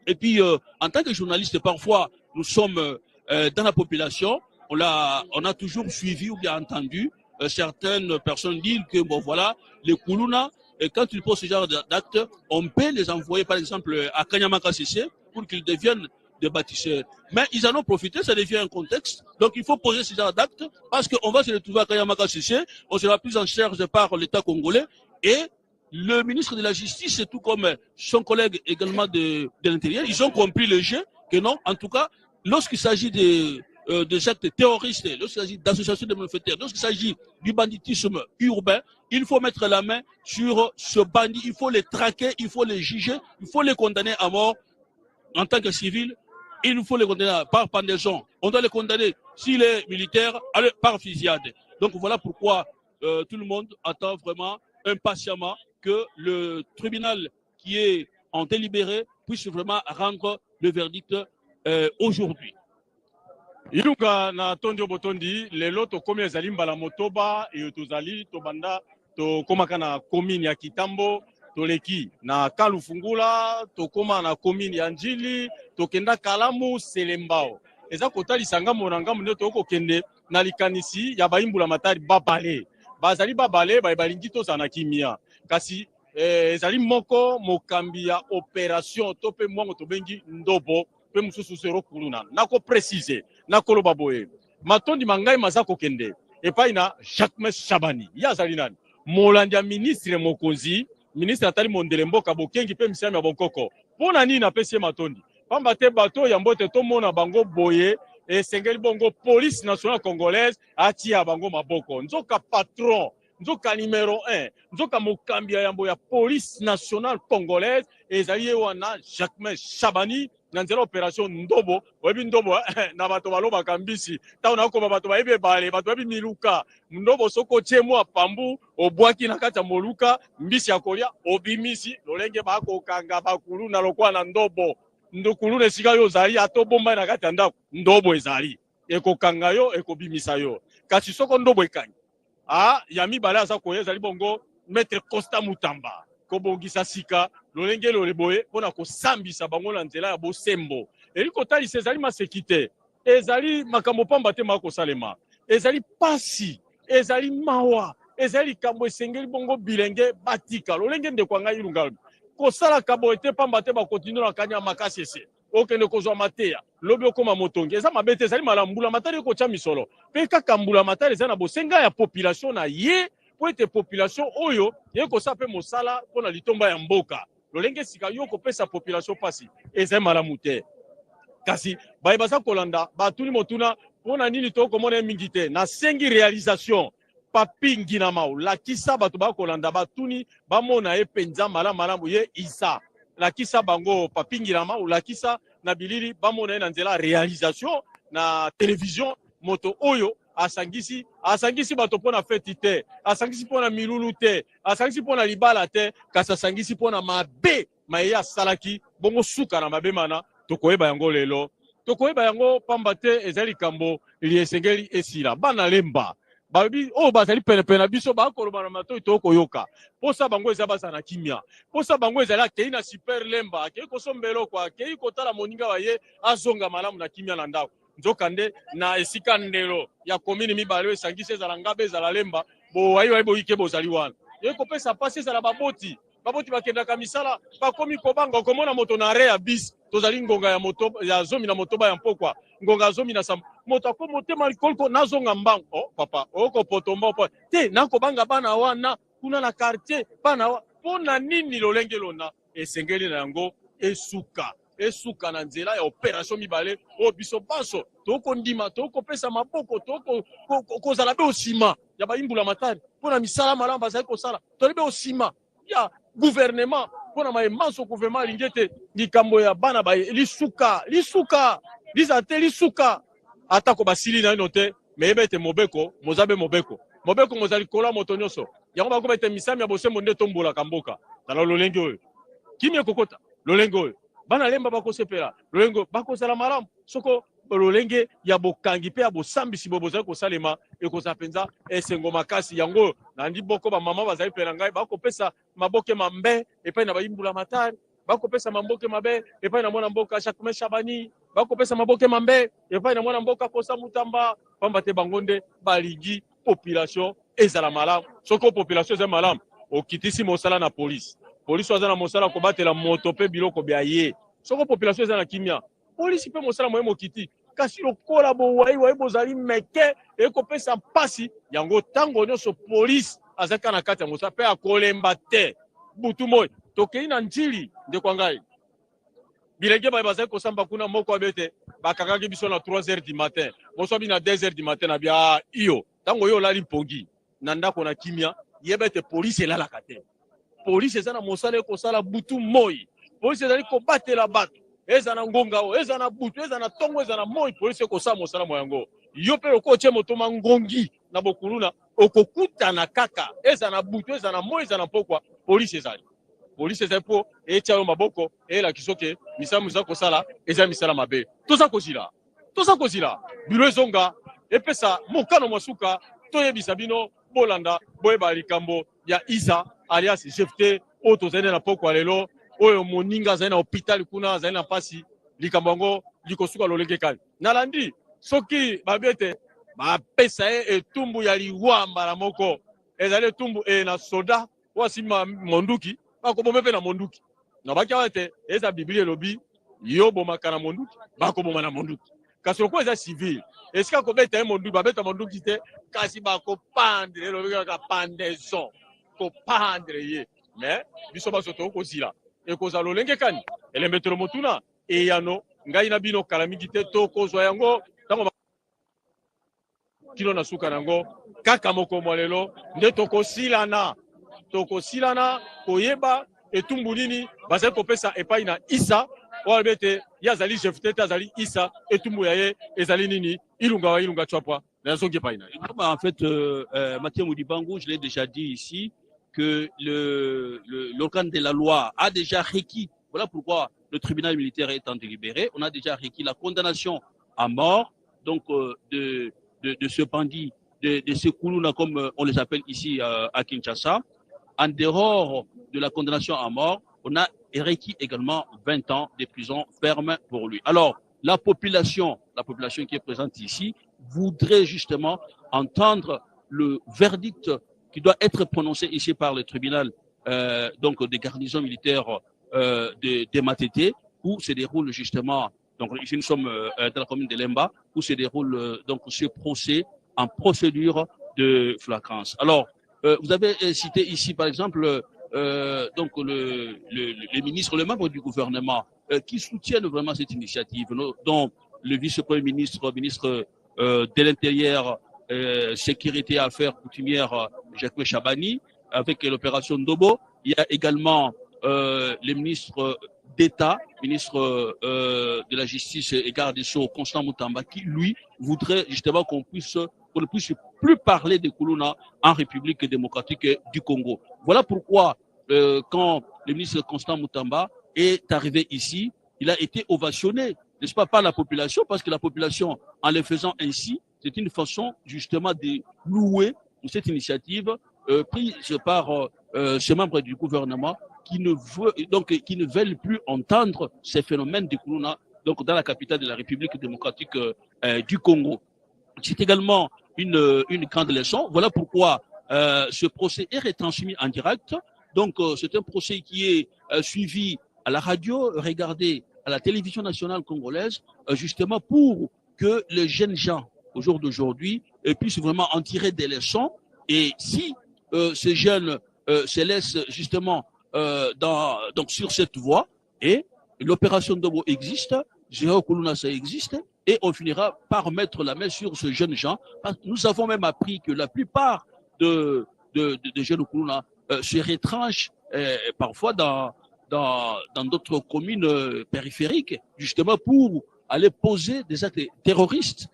Et puis, en tant que journaliste, parfois, nous sommes dans la population, on a toujours suivi ou bien entendu certaines personnes dire que, bon voilà, les Kuluna, quand ils posent ce genre d'actes, on peut les envoyer, par exemple, à Kanyamaka CC pour qu'ils deviennent des bâtisseurs. Mais ils en ont profité, ça devient un contexte. Donc il faut poser ce genre d'actes parce qu'on va se retrouver à Kanyamaka CC, on sera plus en charge par l'État congolais et le ministre de la Justice, tout comme son collègue également de l'Intérieur, ils ont compris le jeu que non, en tout cas, lorsqu'il s'agit des actes terroristes, lorsqu'il s'agit d'associations de malfaiteurs, lorsqu'il s'agit du banditisme urbain, il faut mettre la main sur ce bandit, il faut les traquer, il faut les juger, il faut les condamner à mort en tant que civil. Il faut les condamner par pendaison. On doit les condamner, s'il est militaire, par fusillade. Donc voilà pourquoi tout le monde attend vraiment impatiemment que le tribunal qui est en délibéré puisse vraiment rendre le verdict aujourd'hui. Iluka na tondio botondi lelo tokomi ezali mbala motoba eyo tozali tobanda tokomaka na commune ya Kitambo toleki na Kalufungula tokoma na commune ya Njili tokenda Kalamu Selembao eza kotalisa ngambo na ngambo nde tokokende na likanisi ya baimbula matari babale bazali babale balingi tozana kimia kasi ezali moko mokambi ya opération to pe mwango tobengi ndobo pe mususu sero kuluna nako préciser nako loba boye matondi mangai mazako kende epai na Jacques Chabani ya zali nani molandi ya ministre mokonzi ministre atali mondele mboka bokengi pe misami ya bonkoko pona nini apesi matondi pamba te bato ya mbote to mona bango boye esengeli bongo police nationale congolaise atia bango maboko nzoka patron nzoka numéro 1 nzoka mokambi ya yambo ya police nationale congolaise ezali wana Jacques Chabani na nzela opération ndobo webi ndobo na bato baloba kambisi taona okoma bato bayibe bale bato babi miluka ndobo soko chemo apambu obwaki na kata moluka mbisi ya kolia obimisi lolenge bako kanga bakulu na lokwa na ndobo ndokulu ne sika yo zali atobomba na kata ndako ndobo ezali ekokanga yo ekobimisa yo kasi soko ndobo ekangi yami bale aza koyeza libongo maître Constant Moutamba kobongisa sika lolenge loleboye mpona kosambisa bango na nzela ya bosembo eli kotalisa ezali masekite ezali makambo pamba te mako kosalema ezali pasi ezali mawa ezali likambo esengeli bongo bilenge batika lolenge ndeko ngai ilunga kosala kabo ete pamba te bakontinue na kanya makasi ese okende kozwa mateya lobi okoma motongi eza mabe te ezali malamu mbula matari ekotya misolo mpe kaka mbula matari eza na bosenga ya population na ye po ete population oyo ye kosala mpe mosala mpona litomba ya mboka lolenge sika yo kopesa population pasi ezali malamu te kasi baye baza kolanda batuni motuna mpona nini tokomona ye mingi te nasengi réalisation papi nginama lakisa bato bakolanda batuni bamona ye mpenza malamu ye isa lakisa bango papi nginama lakisa na bilili bamona ye na nzela réalisation na télévision moto oyo asangisi bato mpona feti te asangisi mpona milulu te asangisi mpona libala te kasi asangisi mpona mabe maye asalaki bongo suka na mabe mana tokoyeba yango lelo tokoyeba yango pamba te ezali likambo liesengeli esila bana lemba babi oyo bazali penepene na biso bakoloba na matoi tokoyoka posa bango eza baza na kimia posa bango ezali akei na super lemba akei kosomba eloko akei kotala moninga wa ye azonga malamu na kimia na ndako nzokande na esika ndelo ya komini mibale esangisi ezala ngabe ezala lemba bowayi boyike bozali wana ye kopesa pasi ezala baboti bakendaka misala bakomi kobanga komona moto na re ya bis tozali ngonga ya moto ya zomi na motoba ya mpokwa ngonga ya zomi na samba moto ako motema likolko nazonga mbango oh papa oko potomba po te nakobanga bana wana kuna na quartier bana pona nini lolenge lona esengeli na yango esuka na nzela ya opération mibale o biso baso toko ndima toko pesa maboko toko kozala be osima ya baimbula matari pona misala malamba bazali kosala tolibe osima ya gouvernement pona maemanso gouvernement lingete likambo ya bana ba lisuka lizate lisuka atako basili na ino te meyebete mobeko mozabe mobeko mozali kola moto nyonso yango bako bete misami ya bosembo nde tombola mboka na lolenge oyo kimie kokota lolenge oyo bana lemba bakosepela lolengo bakozala malamu soko lolenge ya bokangi pe ya bosambisi bozali kosalema ekozala penza esengo makasi yango nandi boko ba mama bazali pela ngai bakopesa maboke mambe epai na baimbula matari bakopesa maboke mabe epai na mwana mboka Jacques Chabani bakopesa maboke mambe epai na mwana mboka Kosa Mutamba pamba te bangonde baligi population ezala malamu soko population ezala malamu okitisi mosala na police waza na mosala kobatela moto pe biloko bya ye soko population eza na kimia police pe mosala moye mokiti kasi lokola bowayi bozali meke ekopesa mpasi yango tango nyonso police azaka na kati ya mosala pe akolemba te butu moyi tokei na njili ndeko ngai bilenge baye bazali kosamba kuna moko abete bakangaki biso na 3h du matin boso bi na 2h du matin na bia iyo tango yo lali mpongi na ndako na kimia yebete police elalaka te police eza na mosala ekosala butu moi police ezali kobatela bato eza na ngonga o eza na butu eza na tongo eza na moi police ekosala mosala mo yango yo pe okotie moto mangongi na bokuluna okokutana kaka eza na butu eza na moi eza na pokwa police ezali po etia yo maboko ela kisoke misala muza kosala eza misala mabe toza kozila biro ezonga epesa mokano masuka toyebisa bino bolanda boyeba likambo ya Isa alias Jefte oyo tozali na pokwa lelo oyo moninga azali na hôpital kuna azali na pasi likambo yango likosuka lolenge kali nalandi soki babete bapesa ye etumbu ya liwamba na moko ezali etumbu na soda wasima monduki bakoboma mpe na monduki na bakia ete eza biblia elobi yo bomaka na monduki bakoboma na monduki kasi lokola eza civil esika kobeta ye monduki babeta monduki te kasi bakopandre elobi kaka pandaison kopandre ye mais biso baso tokozila ekozala lolenge kani elembetelo motuna eyano ngai na bino kala mingi te tokozwa yango ntango kilo na suka nango kaka moko mwa lelo nde tokosilana koyeba etumbu nini bazali kopesa epai na Isa oyo bete ye azali Jefte te azali Isa etumbu ya ye ezali nini ilunga chwapwa na yazongi epai na ye. En fait, Mathieu Modibangu, je l'ai déjà dit ici, que l'organe de la loi a déjà requis, voilà pourquoi le tribunal militaire est en délibéré, on a déjà requis la condamnation à mort donc de ce bandit, de ces Koulouna comme on les appelle ici à Kinshasa. en dehors de la condamnation à mort, on a requis également 20 ans de prison ferme pour lui. Alors, la population qui est présente ici, voudrait justement entendre le verdict qui doit être prononcé ici par le tribunal donc des garnisons militaires de Matete, où se déroule justement, donc ici nous sommes dans la commune de Lemba, où se déroule donc ce procès en procédure de flagrance. Alors, vous avez cité ici par exemple donc les ministres, les membres du gouvernement qui soutiennent vraiment cette initiative, dont le vice-premier ministre, ministre de l'Intérieur, Sécurité, Affaires coutumières, Jacques Chabani, avec l'opération Ndobo. Il y a également le ministre d'État, ministre de la Justice et garde des Sceaux, Constant Moutamba, qui, lui, voudrait justement qu'on ne puisse plus parler de Kuluna en République démocratique du Congo. Voilà pourquoi, quand le ministre Constant Moutamba est arrivé ici, il a été ovationné, n'est-ce pas, par la population, parce que la population, en le faisant ainsi, c'est une façon justement de louer cette initiative prise par ces membres du gouvernement qui ne veulent plus entendre ces phénomènes de Kuluna, donc dans la capitale de la République démocratique du Congo. C'est également une grande leçon. Voilà pourquoi ce procès est retransmis en direct. Donc c'est un procès qui est suivi à la radio, regardé à la télévision nationale congolaise, justement pour que les jeunes gens au jour d'aujourd'hui puissent vraiment en tirer des leçons. Et si ces jeunes se laissent justement donc sur cette voie, et l'opération Ndobo existe, Zéro Kuluna ça existe, et on finira par mettre la main sur ce jeune gens. Nous avons même appris que la plupart de jeunes Kuluna se retranchent parfois dans d'autres communes périphériques, justement pour aller poser des actes terroristes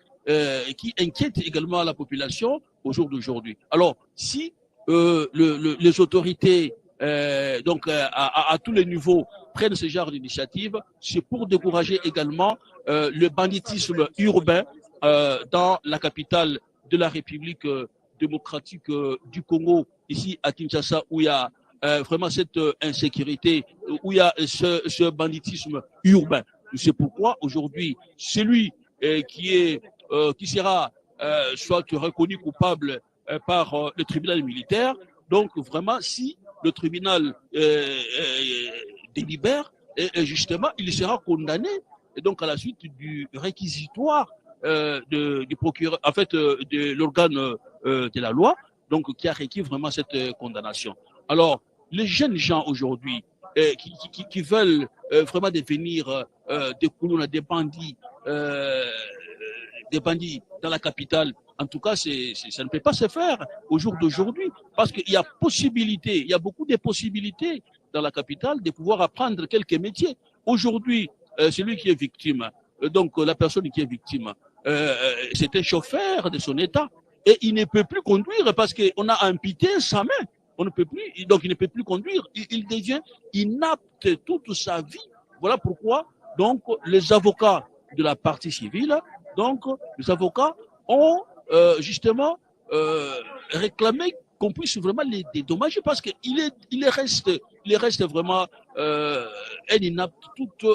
qui inquiètent également la population au jour d'aujourd'hui. Alors, si les autorités donc à tous les niveaux prennent ce genre d'initiative, c'est pour décourager également le banditisme urbain dans la capitale de la République démocratique du Congo, ici à Kinshasa, où il y a vraiment cette insécurité, où il y a ce banditisme urbain. C'est pourquoi aujourd'hui, celui qui sera soit reconnu coupable par le tribunal militaire, donc vraiment si le tribunal délibère, et justement il sera condamné, et donc à la suite du réquisitoire du procureur, en fait de l'organe de la loi, donc qui a requis vraiment cette condamnation. Alors les jeunes gens aujourd'hui qui veulent vraiment devenir des Kuluna, des bandits dans la capitale, en tout cas, ça ne peut pas se faire au jour d'aujourd'hui, parce qu'il y a possibilité, il y a beaucoup de possibilités dans la capitale de pouvoir apprendre quelques métiers. Aujourd'hui, celui qui est victime, donc la personne qui est victime, c'est un chauffeur de son état, et il ne peut plus conduire parce qu'on a amputé sa main. On ne peut plus, donc il ne peut plus conduire. Il devient inapte toute sa vie. Voilà pourquoi, donc, les avocats de la partie civile, donc, les avocats ont justement réclamé qu'on puisse vraiment les dédommager parce qu'il reste vraiment un inapte toute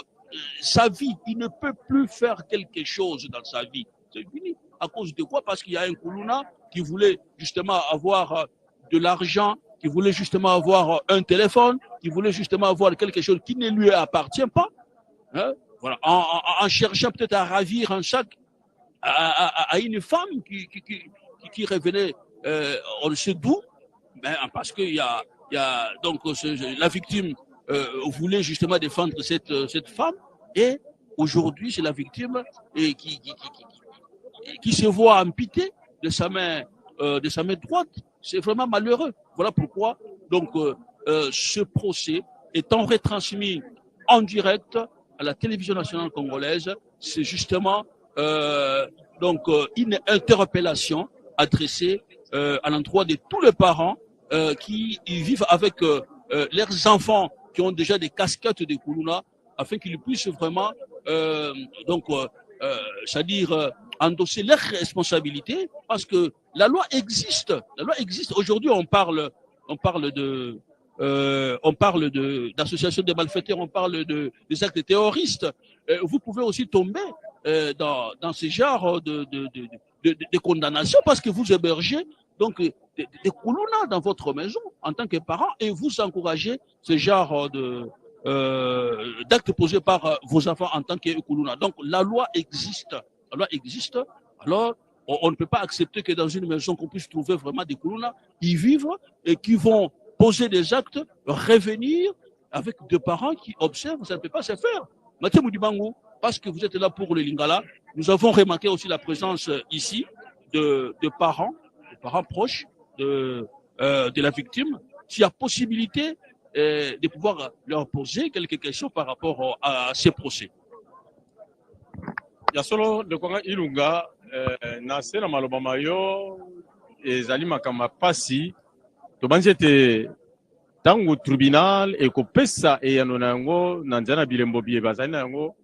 sa vie. Il ne peut plus faire quelque chose dans sa vie. C'est fini. À cause de quoi? Parce qu'il y a un Kuluna qui voulait justement avoir de l'argent, qui voulait justement avoir un téléphone, qui voulait justement avoir quelque chose qui ne lui appartient pas. Hein? Voilà. En cherchant peut-être à ravir un sac à une femme qui revenait on ne sait d'où, parce qu'il y a donc la victime voulait justement défendre cette femme, et aujourd'hui c'est la victime qui se voit amputée de sa main droite. C'est vraiment malheureux. Voilà pourquoi donc ce procès étant retransmis en direct à la télévision nationale congolaise, c'est justement donc une interpellation adressée à l'endroit de tous les parents qui vivent avec leurs enfants qui ont déjà des casquettes de Kuluna, afin qu'ils puissent vraiment c'est-à-dire endosser leurs responsabilités, parce que la loi existe. La loi existe. Aujourd'hui, on parle on parle d'association de malfaiteurs, on parle des actes terroristes. Vous pouvez aussi tomber dans ce genre de condamnation parce que vous hébergez donc des koulouna dans votre maison en tant que parent et vous encouragez ce genre d'actes posés par vos enfants en tant que koulouna. Donc la loi existe. La loi existe. Alors on ne peut pas accepter que dans une maison qu'on puisse trouver vraiment des koulouna, y vivre et qui vont poser des actes, revenir avec des parents qui observent, ça ne peut pas se faire. Mathieu Moudibango, parce que vous êtes là pour le Lingala, nous avons remarqué aussi la présence ici de parents proches de la victime. S'il y a possibilité de pouvoir leur poser quelques questions par rapport à ces procès. Ya solo de konga ilunga na se na maloba mayo ezali makama pasi to banjete tango tribunal ekopesa eyano na yango na nzela bilembo bie bazali na yango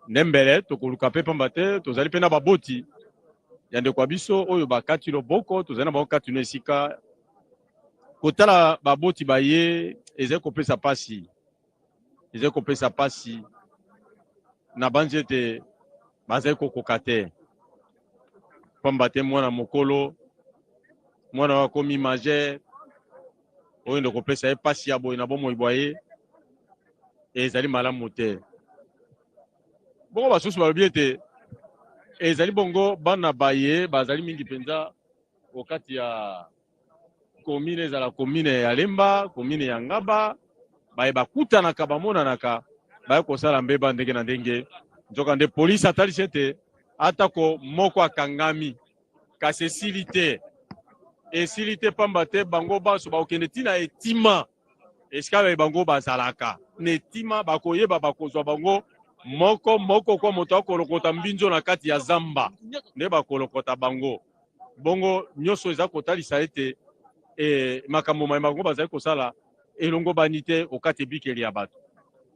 nembele tokoluka pe pamba te tozali pe na baboti ya ndeko ya biso oyo bakati loboko tozali na bakati no esika kotala baboti baye ezali kopesa pasi na banjete bazali kokoka te pamba te mwana mokolo mwana wakomi majeur oyo ndeko kopesa ye pasi ya boye na bomoi bwaye ezali malamu te bongo basusu balobi ete ezali bongo bana baye bazali mingi mpenza okati ya komine ezala komine ya Lemba komine ya Ngaba baye bakutanaka bamonanaka baye kosala mbeba ndenge na ndenge nzoka nde polisi atalisi ete atako moko akangami kasi esili te pamba te bango baso bakokende ntina etima esika baye bango bazalaka na etima bakoyeba bakozwa bango moko kwa moto akolokota mbinzo na kati ya zamba nde bakolokota bango bongo nyonso eza kotalisa ete makambo maye bango bazali kosala elongo bani te okati ebikeli ya bato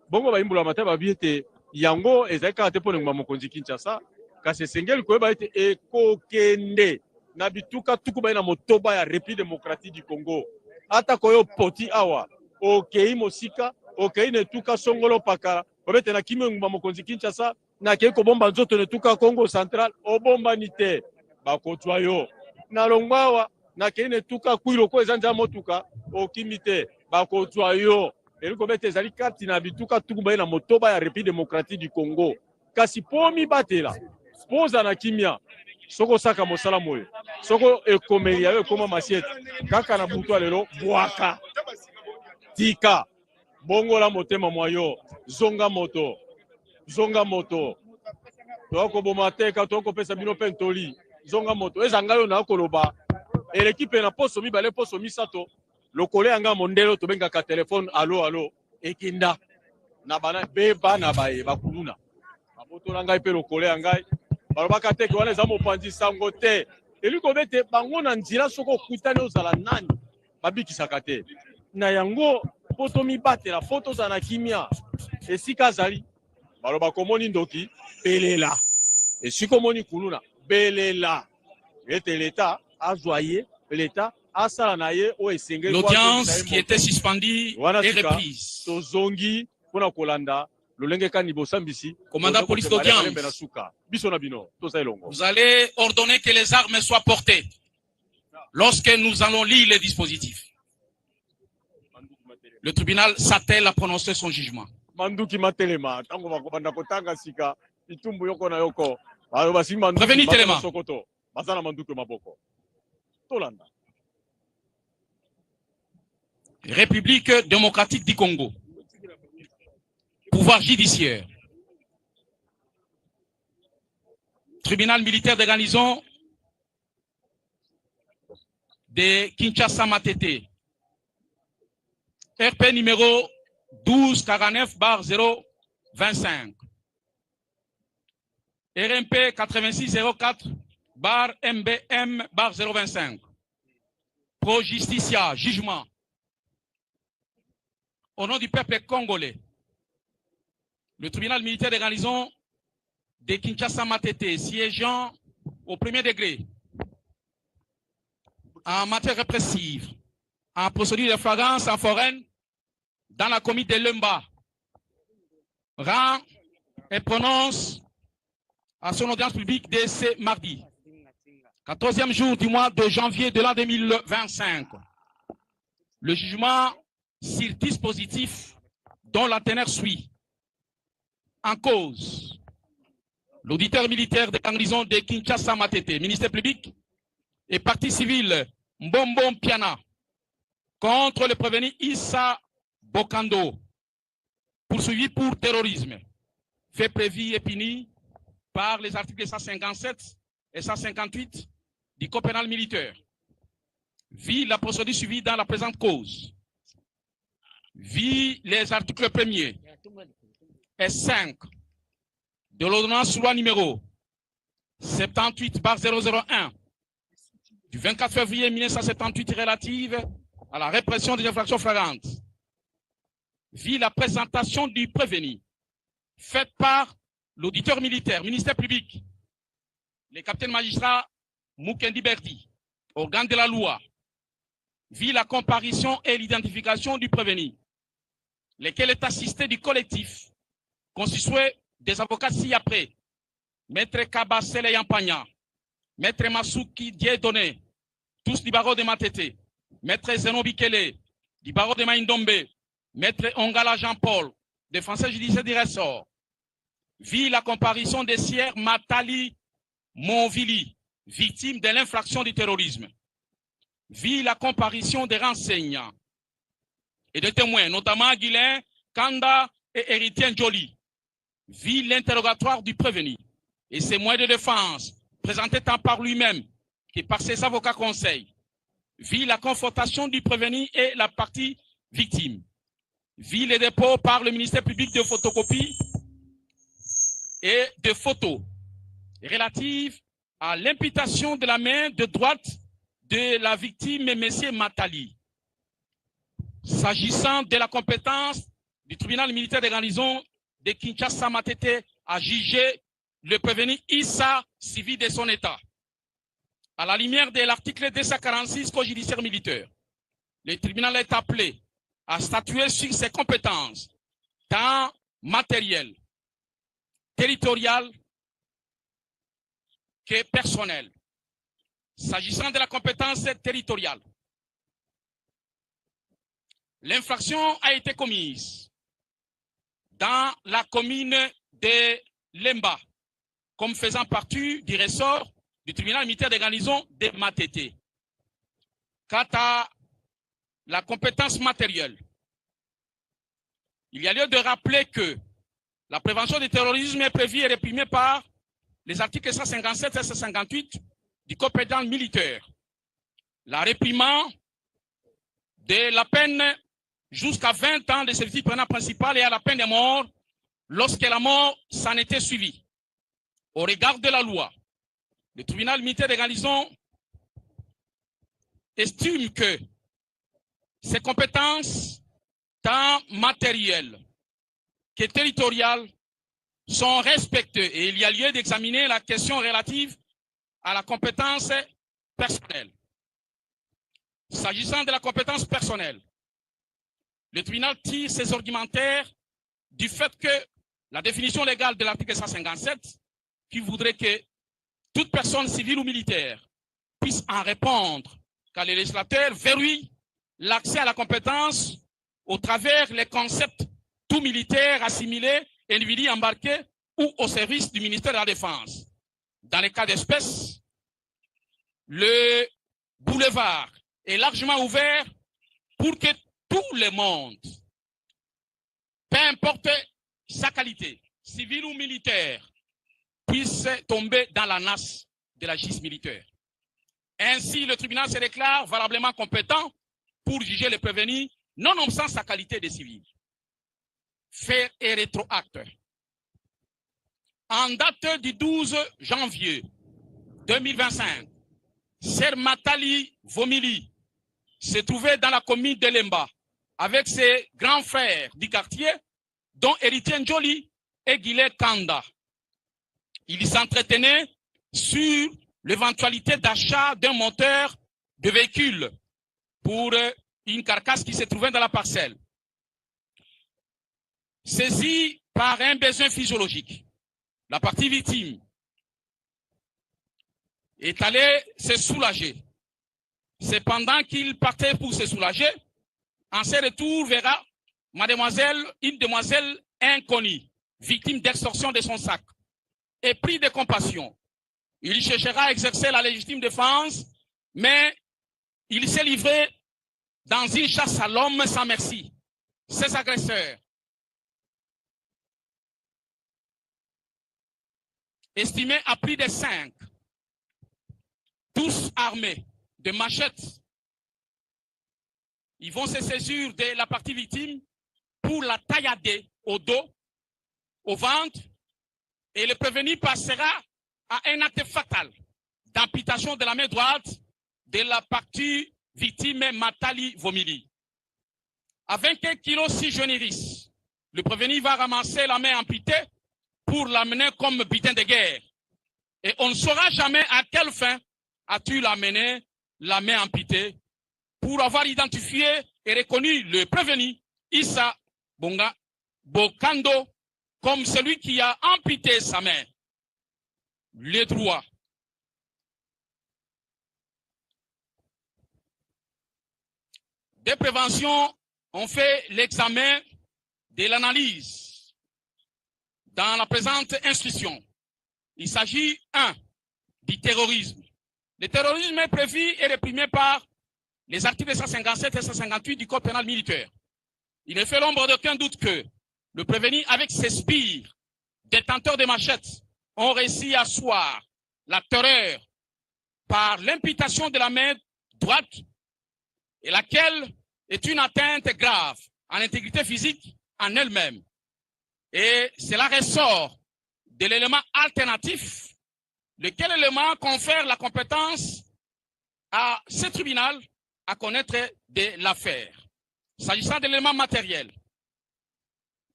bongo bayimbula mate babi ete yango ezali kaka te mpo na nguma mokonzi Kinshasa kasi esengeli koyeba ete ekokende na bituka tuku baye na motoba ya République démocratique du Congo ata koyo poti awa okei mosika okei na etuka songolo paka obete na kimi nguma mokonzi Kinshasa na kei kobomba nzoto na etuka Congo Central obombani te bakotwa yo na longwawa na kei na etuka kwilo ko eza nzela motuka okimi te bakotwa yo eliko bete ezali kati na bituka tuku baye na motoba ya République démocratique du Congo kasi pomi batela poza na kimia soko saka mosala moyo soko ekomeli ya yo ekoma masiete kaka na butu lelo bwaka tika bongola motema mwayo zonga moto toko bomateka toko pesa bino pentoli zonga moto ezanga yo na koloba l'équipe na poso mibale poso misato lokole anga mondelo to bengaka telefone allo ekinda na bana beba na baye bakuluna babotola ngai pe lokole ngai balobaka te ke wana eza mopanzi sango te eliko bete bango na nzira soko okutani ozala nani babikisaka te na yango poto mibatela foto za na kimia esika azali baloba komoni ndoki belela esika omoni kuluna belela ete l'État a joyé l'État a sala na ye o esengeli l'audience qui était suspendue est reprise. Tozongi pona kolanda lolenge kani bosambisi commandant police d'audience. Vous allez ordonner que les armes soient portées lorsque nous allons lire les dispositifs. Le tribunal s'attelle à prononcer son jugement. Prévenez Téléma. République démocratique du Congo. Pouvoir judiciaire. Tribunal militaire de garnison de Kinshasa Matete. RP numéro 1249/025. RMP 8604/MBM/025. Pro Justicia, jugement. Au nom du peuple congolais, le tribunal militaire de garnison de Kinshasa Matete, siégeant au premier degré en matière répressive, en procédure de flagrance en foraine dans la commune de Lemba rend et prononce à son audience publique de ce mardi, 14e jour du mois de janvier de l'an 2025, le jugement sur dispositif dont la teneur suit. En cause, l'auditeur militaire de garnison de Kinshasa Matete, ministère public et partie civile Mbombo Piana contre le prévenu Issa Bokando, poursuivi pour terrorisme, fait prévu et puni par les articles 157 et 158 du Code pénal militaire. Vit la procédure suivie dans la présente cause. Vit les articles 1er et 5 de l'ordonnance loi numéro 78/001 du 24 février 1978 relative à la répression des infractions flagrantes. Vit la présentation du prévenu faite par l'auditeur militaire, ministère public, le capitaine magistrat Mukendi Berti, organe de la loi. Vit la comparution et l'identification du prévenu, lequel est assisté du collectif constitué des avocats ci-après, Maître Kabasele Yampagna, Maître Masuki Dieudonné, tous du barreau de Matete, Maître Zeno Bikele, du barreau de Maïndombe, Maître Ongala Jean-Paul, défenseur judiciaire du ressort. Vit la comparution des sieurs Matali Monvili, victime de l'infraction du terrorisme. Vit la comparution des renseignants et des témoins, notamment Guilain, Kanda et Héritier Njoli. Vit l'interrogatoire du prévenu et ses moyens de défense, présentés tant par lui-même que par ses avocats conseils. Vit la confrontation du prévenu et la partie victime. Vit les dépôts par le ministère public de photocopie et de photos relatives à l'imputation de la main de droite de la victime, M. Matali. S'agissant de la compétence du tribunal militaire de garnison de Kinshasa Matete à juger le prévenu Issa civil de son état. À la lumière de l'article 246 Code judiciaire militaire, le tribunal est appelé à statuer sur ses compétences, tant matérielles, territoriales que personnelles. S'agissant de la compétence territoriale, l'infraction a été commise dans la commune de Lemba, comme faisant partie du ressort du tribunal militaire de garnison de Matete. Quant à la compétence matérielle, il y a lieu de rappeler que la prévention du terrorisme est prévue et réprimée par les articles 157 et 158 du Code pénal militaire. La réprimande de la peine jusqu'à 20 ans de service pénal principal et à la peine de mort lorsque la mort s'en était suivie. Au regard de la loi, le tribunal militaire de garnison estime que ses compétences, tant matérielles que territoriales, sont respectées et il y a lieu d'examiner la question relative à la compétence personnelle. S'agissant de la compétence personnelle, le tribunal tire ses argumentaires du fait que la définition légale de l'article 157 qui voudrait que toute personne civile ou militaire puisse en répondre car le législateur verrouille l'accès à la compétence au travers les concepts tout militaire assimilé, individu embarqué ou au service du ministère de la Défense. Dans les cas d'espèce, le boulevard est largement ouvert pour que tout le monde, peu importe sa qualité, civile ou militaire, puisse tomber dans la nasse de la justice militaire. Ainsi, le tribunal se déclare valablement compétent pour juger le prévenu, nonobstant sa qualité de civil. Fait et rétroacte. En date du 12 janvier 2025, Ser Matali Vomili se trouvait dans la commune de Lemba avec ses grands frères du quartier, dont Héritier Njoli et Guilé Kanda. Ils s'entretenaient sur l'éventualité d'achat d'un moteur de véhicule pour une carcasse qui se trouvait dans la parcelle. Saisie par un besoin physiologique, la partie victime est allée se soulager. C'est pendant qu'il partait pour se soulager, en ses retours verra une demoiselle inconnue, victime d'extorsion de son sac, et pris de compassion. Il cherchera à exercer la légitime défense, mais il s'est livré dans une chasse à l'homme sans merci. Ses agresseurs, estimés à plus de 5, tous armés de machettes, ils vont se saisir de la partie victime pour la taillader au dos, au ventre, et le prévenu passera à un acte fatal d'amputation de la main droite de la partie victime Matali Vomili. Avec 1 kg 6 jeuneris, le prévenu va ramasser la main amputée pour l'amener comme butin de guerre. Et on ne saura jamais à quelle fin as-tu amené la main amputée pour avoir identifié et reconnu le prévenu Issa Bonga Bokando comme celui qui a amputé sa main. Les droits. Des préventions ont fait l'examen de l'analyse dans la présente instruction. Il s'agit 1. Du terrorisme. Le terrorisme est prévu et réprimé par les articles 157 et 158 du Code pénal militaire. Il ne fait l'ombre d'aucun doute que le prévenu, avec ses sbires, détenteurs de machettes, ont réussi à asseoir la terreur par l'imputation de la main droite, et laquelle est une atteinte grave à l'intégrité physique en elle-même. Et cela ressort de l'élément alternatif, lequel élément confère la compétence à ce tribunal à connaître de l'affaire. S'agissant de l'élément matériel,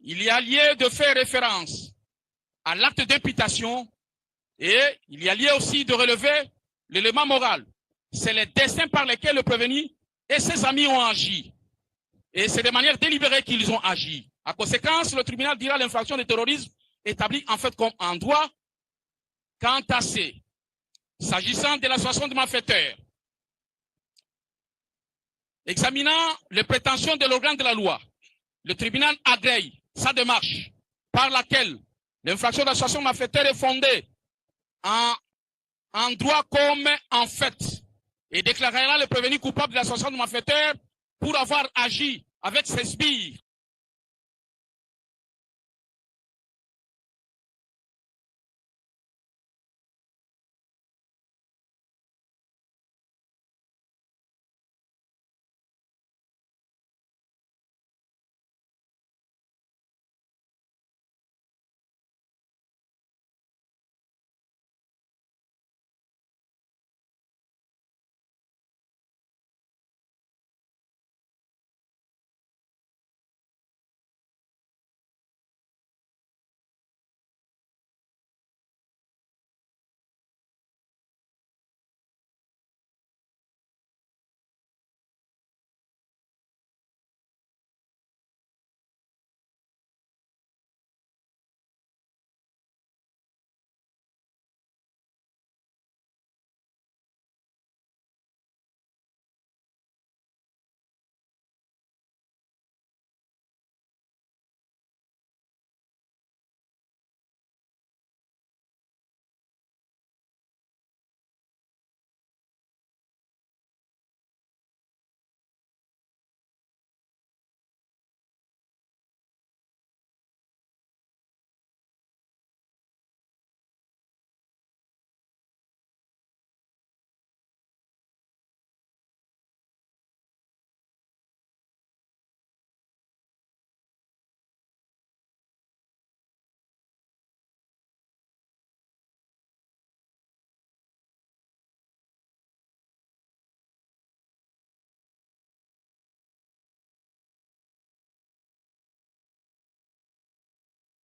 il y a lieu de faire référence à l'acte d'imputation et il y a lieu aussi de relever l'élément moral. C'est le destin par lequel le prévenu et ses amis ont agi. Et c'est de manière délibérée qu'ils ont agi. À conséquence, le tribunal dira l'infraction de terrorisme établie en fait comme un droit. Quant à ces, s'agissant de l'association de malfaiteurs, examinant les prétentions de l'organe de la loi, le tribunal agrée sa démarche par laquelle l'infraction d'association de malfaiteurs est fondée en droit comme en fait et déclarera le prévenu coupable de l'association de malfaiteurs pour avoir agi avec ses sbires.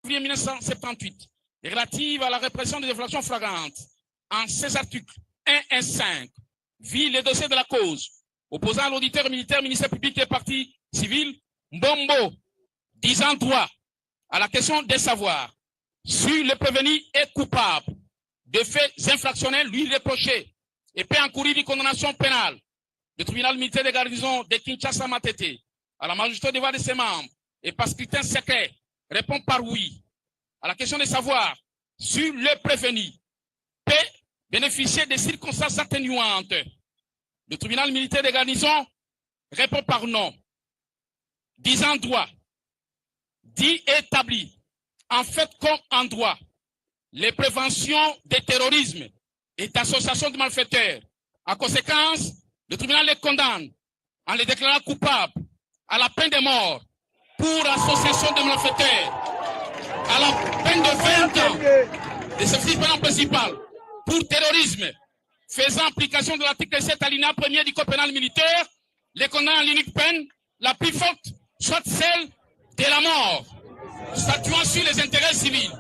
En 1978, relative à la répression des infractions flagrantes, en ses articles 1 et 5, vit le dossier de la cause, opposant à l'auditeur militaire, ministère public et partie civile, Mbombo, disant droit à la question des savoirs, si le prévenu est coupable de faits infractionnels lui reprochés et peut encourir une condamnation pénale, le tribunal militaire de garnison de Kinshasa Matete, à la majesté des voix de ses membres et par scrutin secret, répond par oui à la question de savoir si le prévenu peut bénéficier des circonstances atténuantes. Le tribunal militaire de garnison répond par non, disant droit, dit établi, en fait comme en droit, les préventions des terrorismes et d'associations de malfaiteurs. En conséquence, le tribunal les condamne en les déclarant coupables à la peine de mort pour association de malfaiteurs, à la peine de 20 ans de service pénal principal pour terrorisme, faisant application de l'article 7 alinéa 1er du code pénal militaire, les condamne à l'unique peine la plus forte, soit celle de la mort, statuant sur les intérêts civils.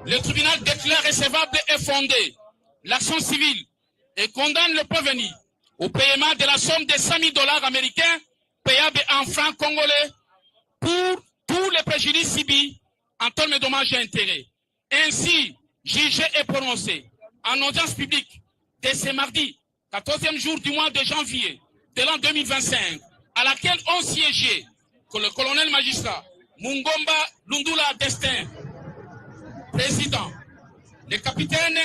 Le tribunal déclare recevable et fondé l'action civile et condamne le prévenu au paiement de la somme de 100 000 $ américains payable en francs congolais pour tous les préjudices subis en termes de dommages et intérêts. Ainsi, jugé et prononcé en audience publique dès ce mardi, 14e jour du mois de janvier de l'an 2025, à laquelle ont siégé que le colonel magistrat Mungomba Lundula Destin, président, le capitaine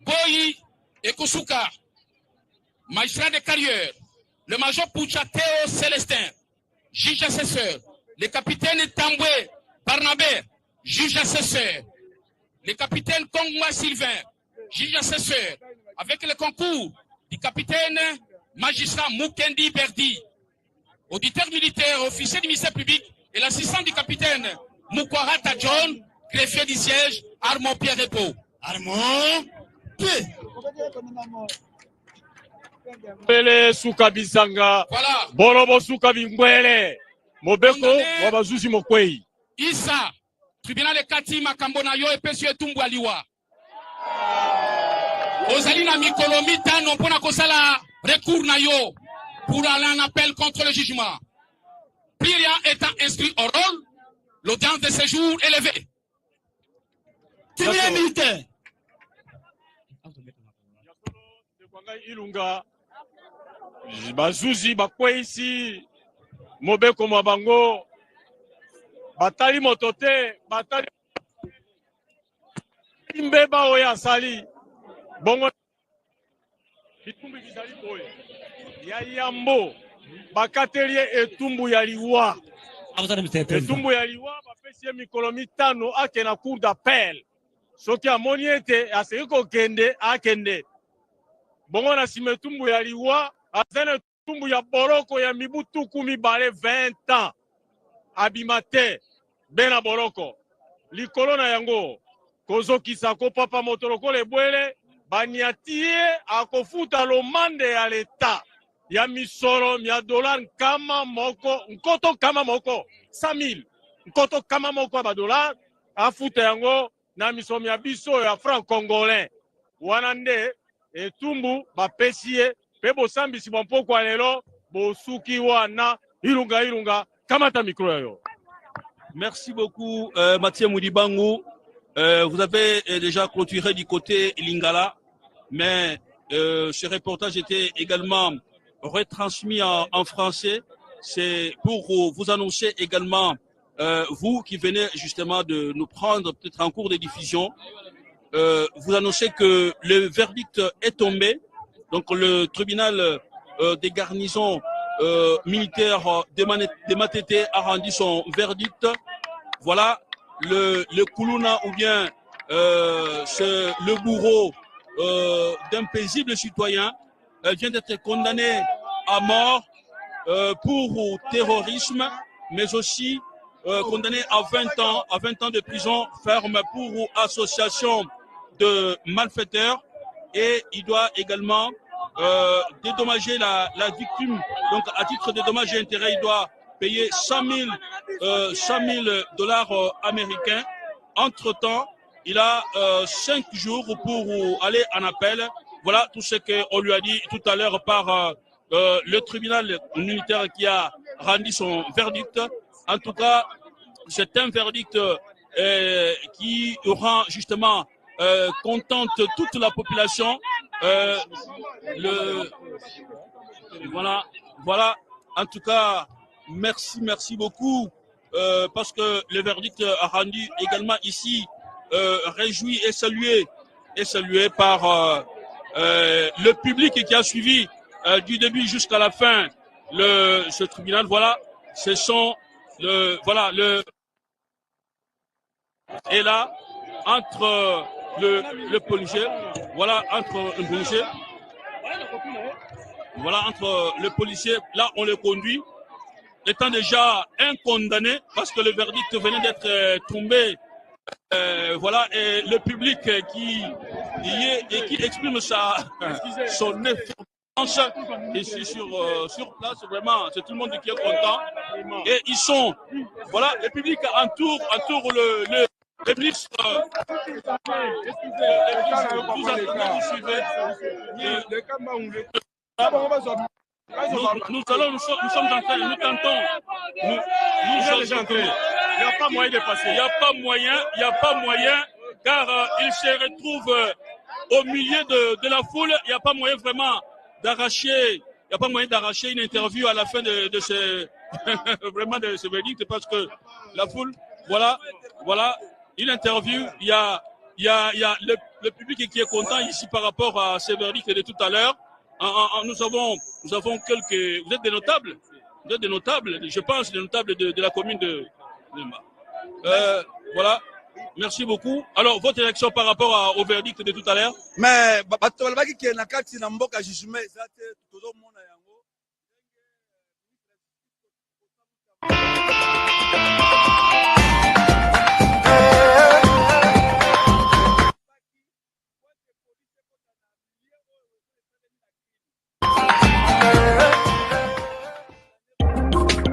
Boyi Ekosuka, magistrat de carrière, le major Pouchateo Célestin, juge assesseur, le capitaine Tambwe Barnabé, juge assesseur, le capitaine Kongwa Sylvain, juge assesseur, avec le concours du capitaine magistrat Mukendi Berdi, auditeur militaire, officier du ministère public et l'assistant du capitaine Mukwarata John, greffier du siège, Armand Pierre Repos. Armand Pierre. Mbele suka bisanga. Voilà. Bolobo suka bingwele. Mobeko wabazuzi mokwei. Issa, tribunal de Kati Makambona yo et Pesio Etumbu Aliwa. Ozali na mikolo mitano mpona kosala recours na yo pour aller en appel contre le jugement. Plus rien étant inscrit au rôle, l'audience de séjour est levée. Tribunal militaire. Ilunga bazuzi bakweisi mobeko mabango batali motote batali mbeba oya sali bongo bitumbi bizali boye ya yambo bakatelie etumbu ya liwa etumbu ya liwa bapesi mikolo mitano ake na cour d'appel soki amoni ete aseki kokende akende bongo na nsima etumbu ya liwa azana etumbu ya boroko ya mibu tuku mibale 20 ans abima te be na boroko likolo na yango kozokisa kopapa moto lokola ebwele baniatie akofuta lomande ya leta ya misolo ya dollar nkama moko nkoto kama moko 100 000 nkoto kama moko ya badolar afuta yango na misomi ya biso ya franc congolais wana nde etumbu bapesie pe bosambisi bampoko lelo bosuki wana ilunga kamata micro yayo. Merci beaucoup Mathieu Mudibangu. Vous avez déjà clôturé du côté Lingala, mais ce reportage était également retransmis en français. C'est pour vous annoncer également, vous qui venez justement de nous prendre peut-être en cours de diffusion, vous annoncez que le verdict est tombé. Donc le tribunal des garnisons militaires de Matete a rendu son verdict. Voilà, le Koulouna ou bien le bourreau d'un paisible citoyen vient d'être condamné à mort pour terrorisme, mais aussi condamné à 20 ans de prison ferme pour association de malfaiteurs, et il doit également dédommager la victime. Donc à titre de dommages et intérêts, il doit payer 100 000 $ américains. Entre-temps, il a 5 jours pour aller en appel. Voilà tout ce qu'on lui a dit tout à l'heure par le tribunal militaire qui a rendu son verdict. En tout cas, c'est un verdict qui rend justement contente toute la population. Voilà. En tout cas, merci beaucoup parce que le verdict a rendu également ici réjoui et salué par le public qui a suivi du début jusqu'à la fin ce tribunal. Voilà, ce sont et là entre le policier, entre le policier, là on le conduit, étant déjà un condamné parce que le verdict venait d'être tombé. Et le public qui exprime son influence ici sur place, vraiment, c'est tout le monde qui est content. Et ils sont, le public entoure le ministre. Nous sommes en train, nous tentons. Il n'y a pas moyen de passer. Il n'y a pas moyen, car il se retrouve au milieu de la foule. Il n'y a pas moyen vraiment d'arracher. Il n'y a pas moyen d'arracher une interview à la fin de ce vraiment de ce verdict, parce que la foule, voilà, une interview. Il y a le public qui est content ici par rapport à ce verdict de tout à l'heure. Nous avons quelques. Vous êtes des notables. Je pense des notables de la commune de voilà. Merci beaucoup. Alors, votre réaction par rapport au verdict de tout à l'heure? Mais batolabaki qui est na kati na mboka jugement ezate todo mona yango.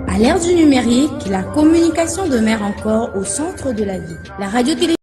À l'ère du numérique, la communication demeure encore au centre de la vie. La radio-télévision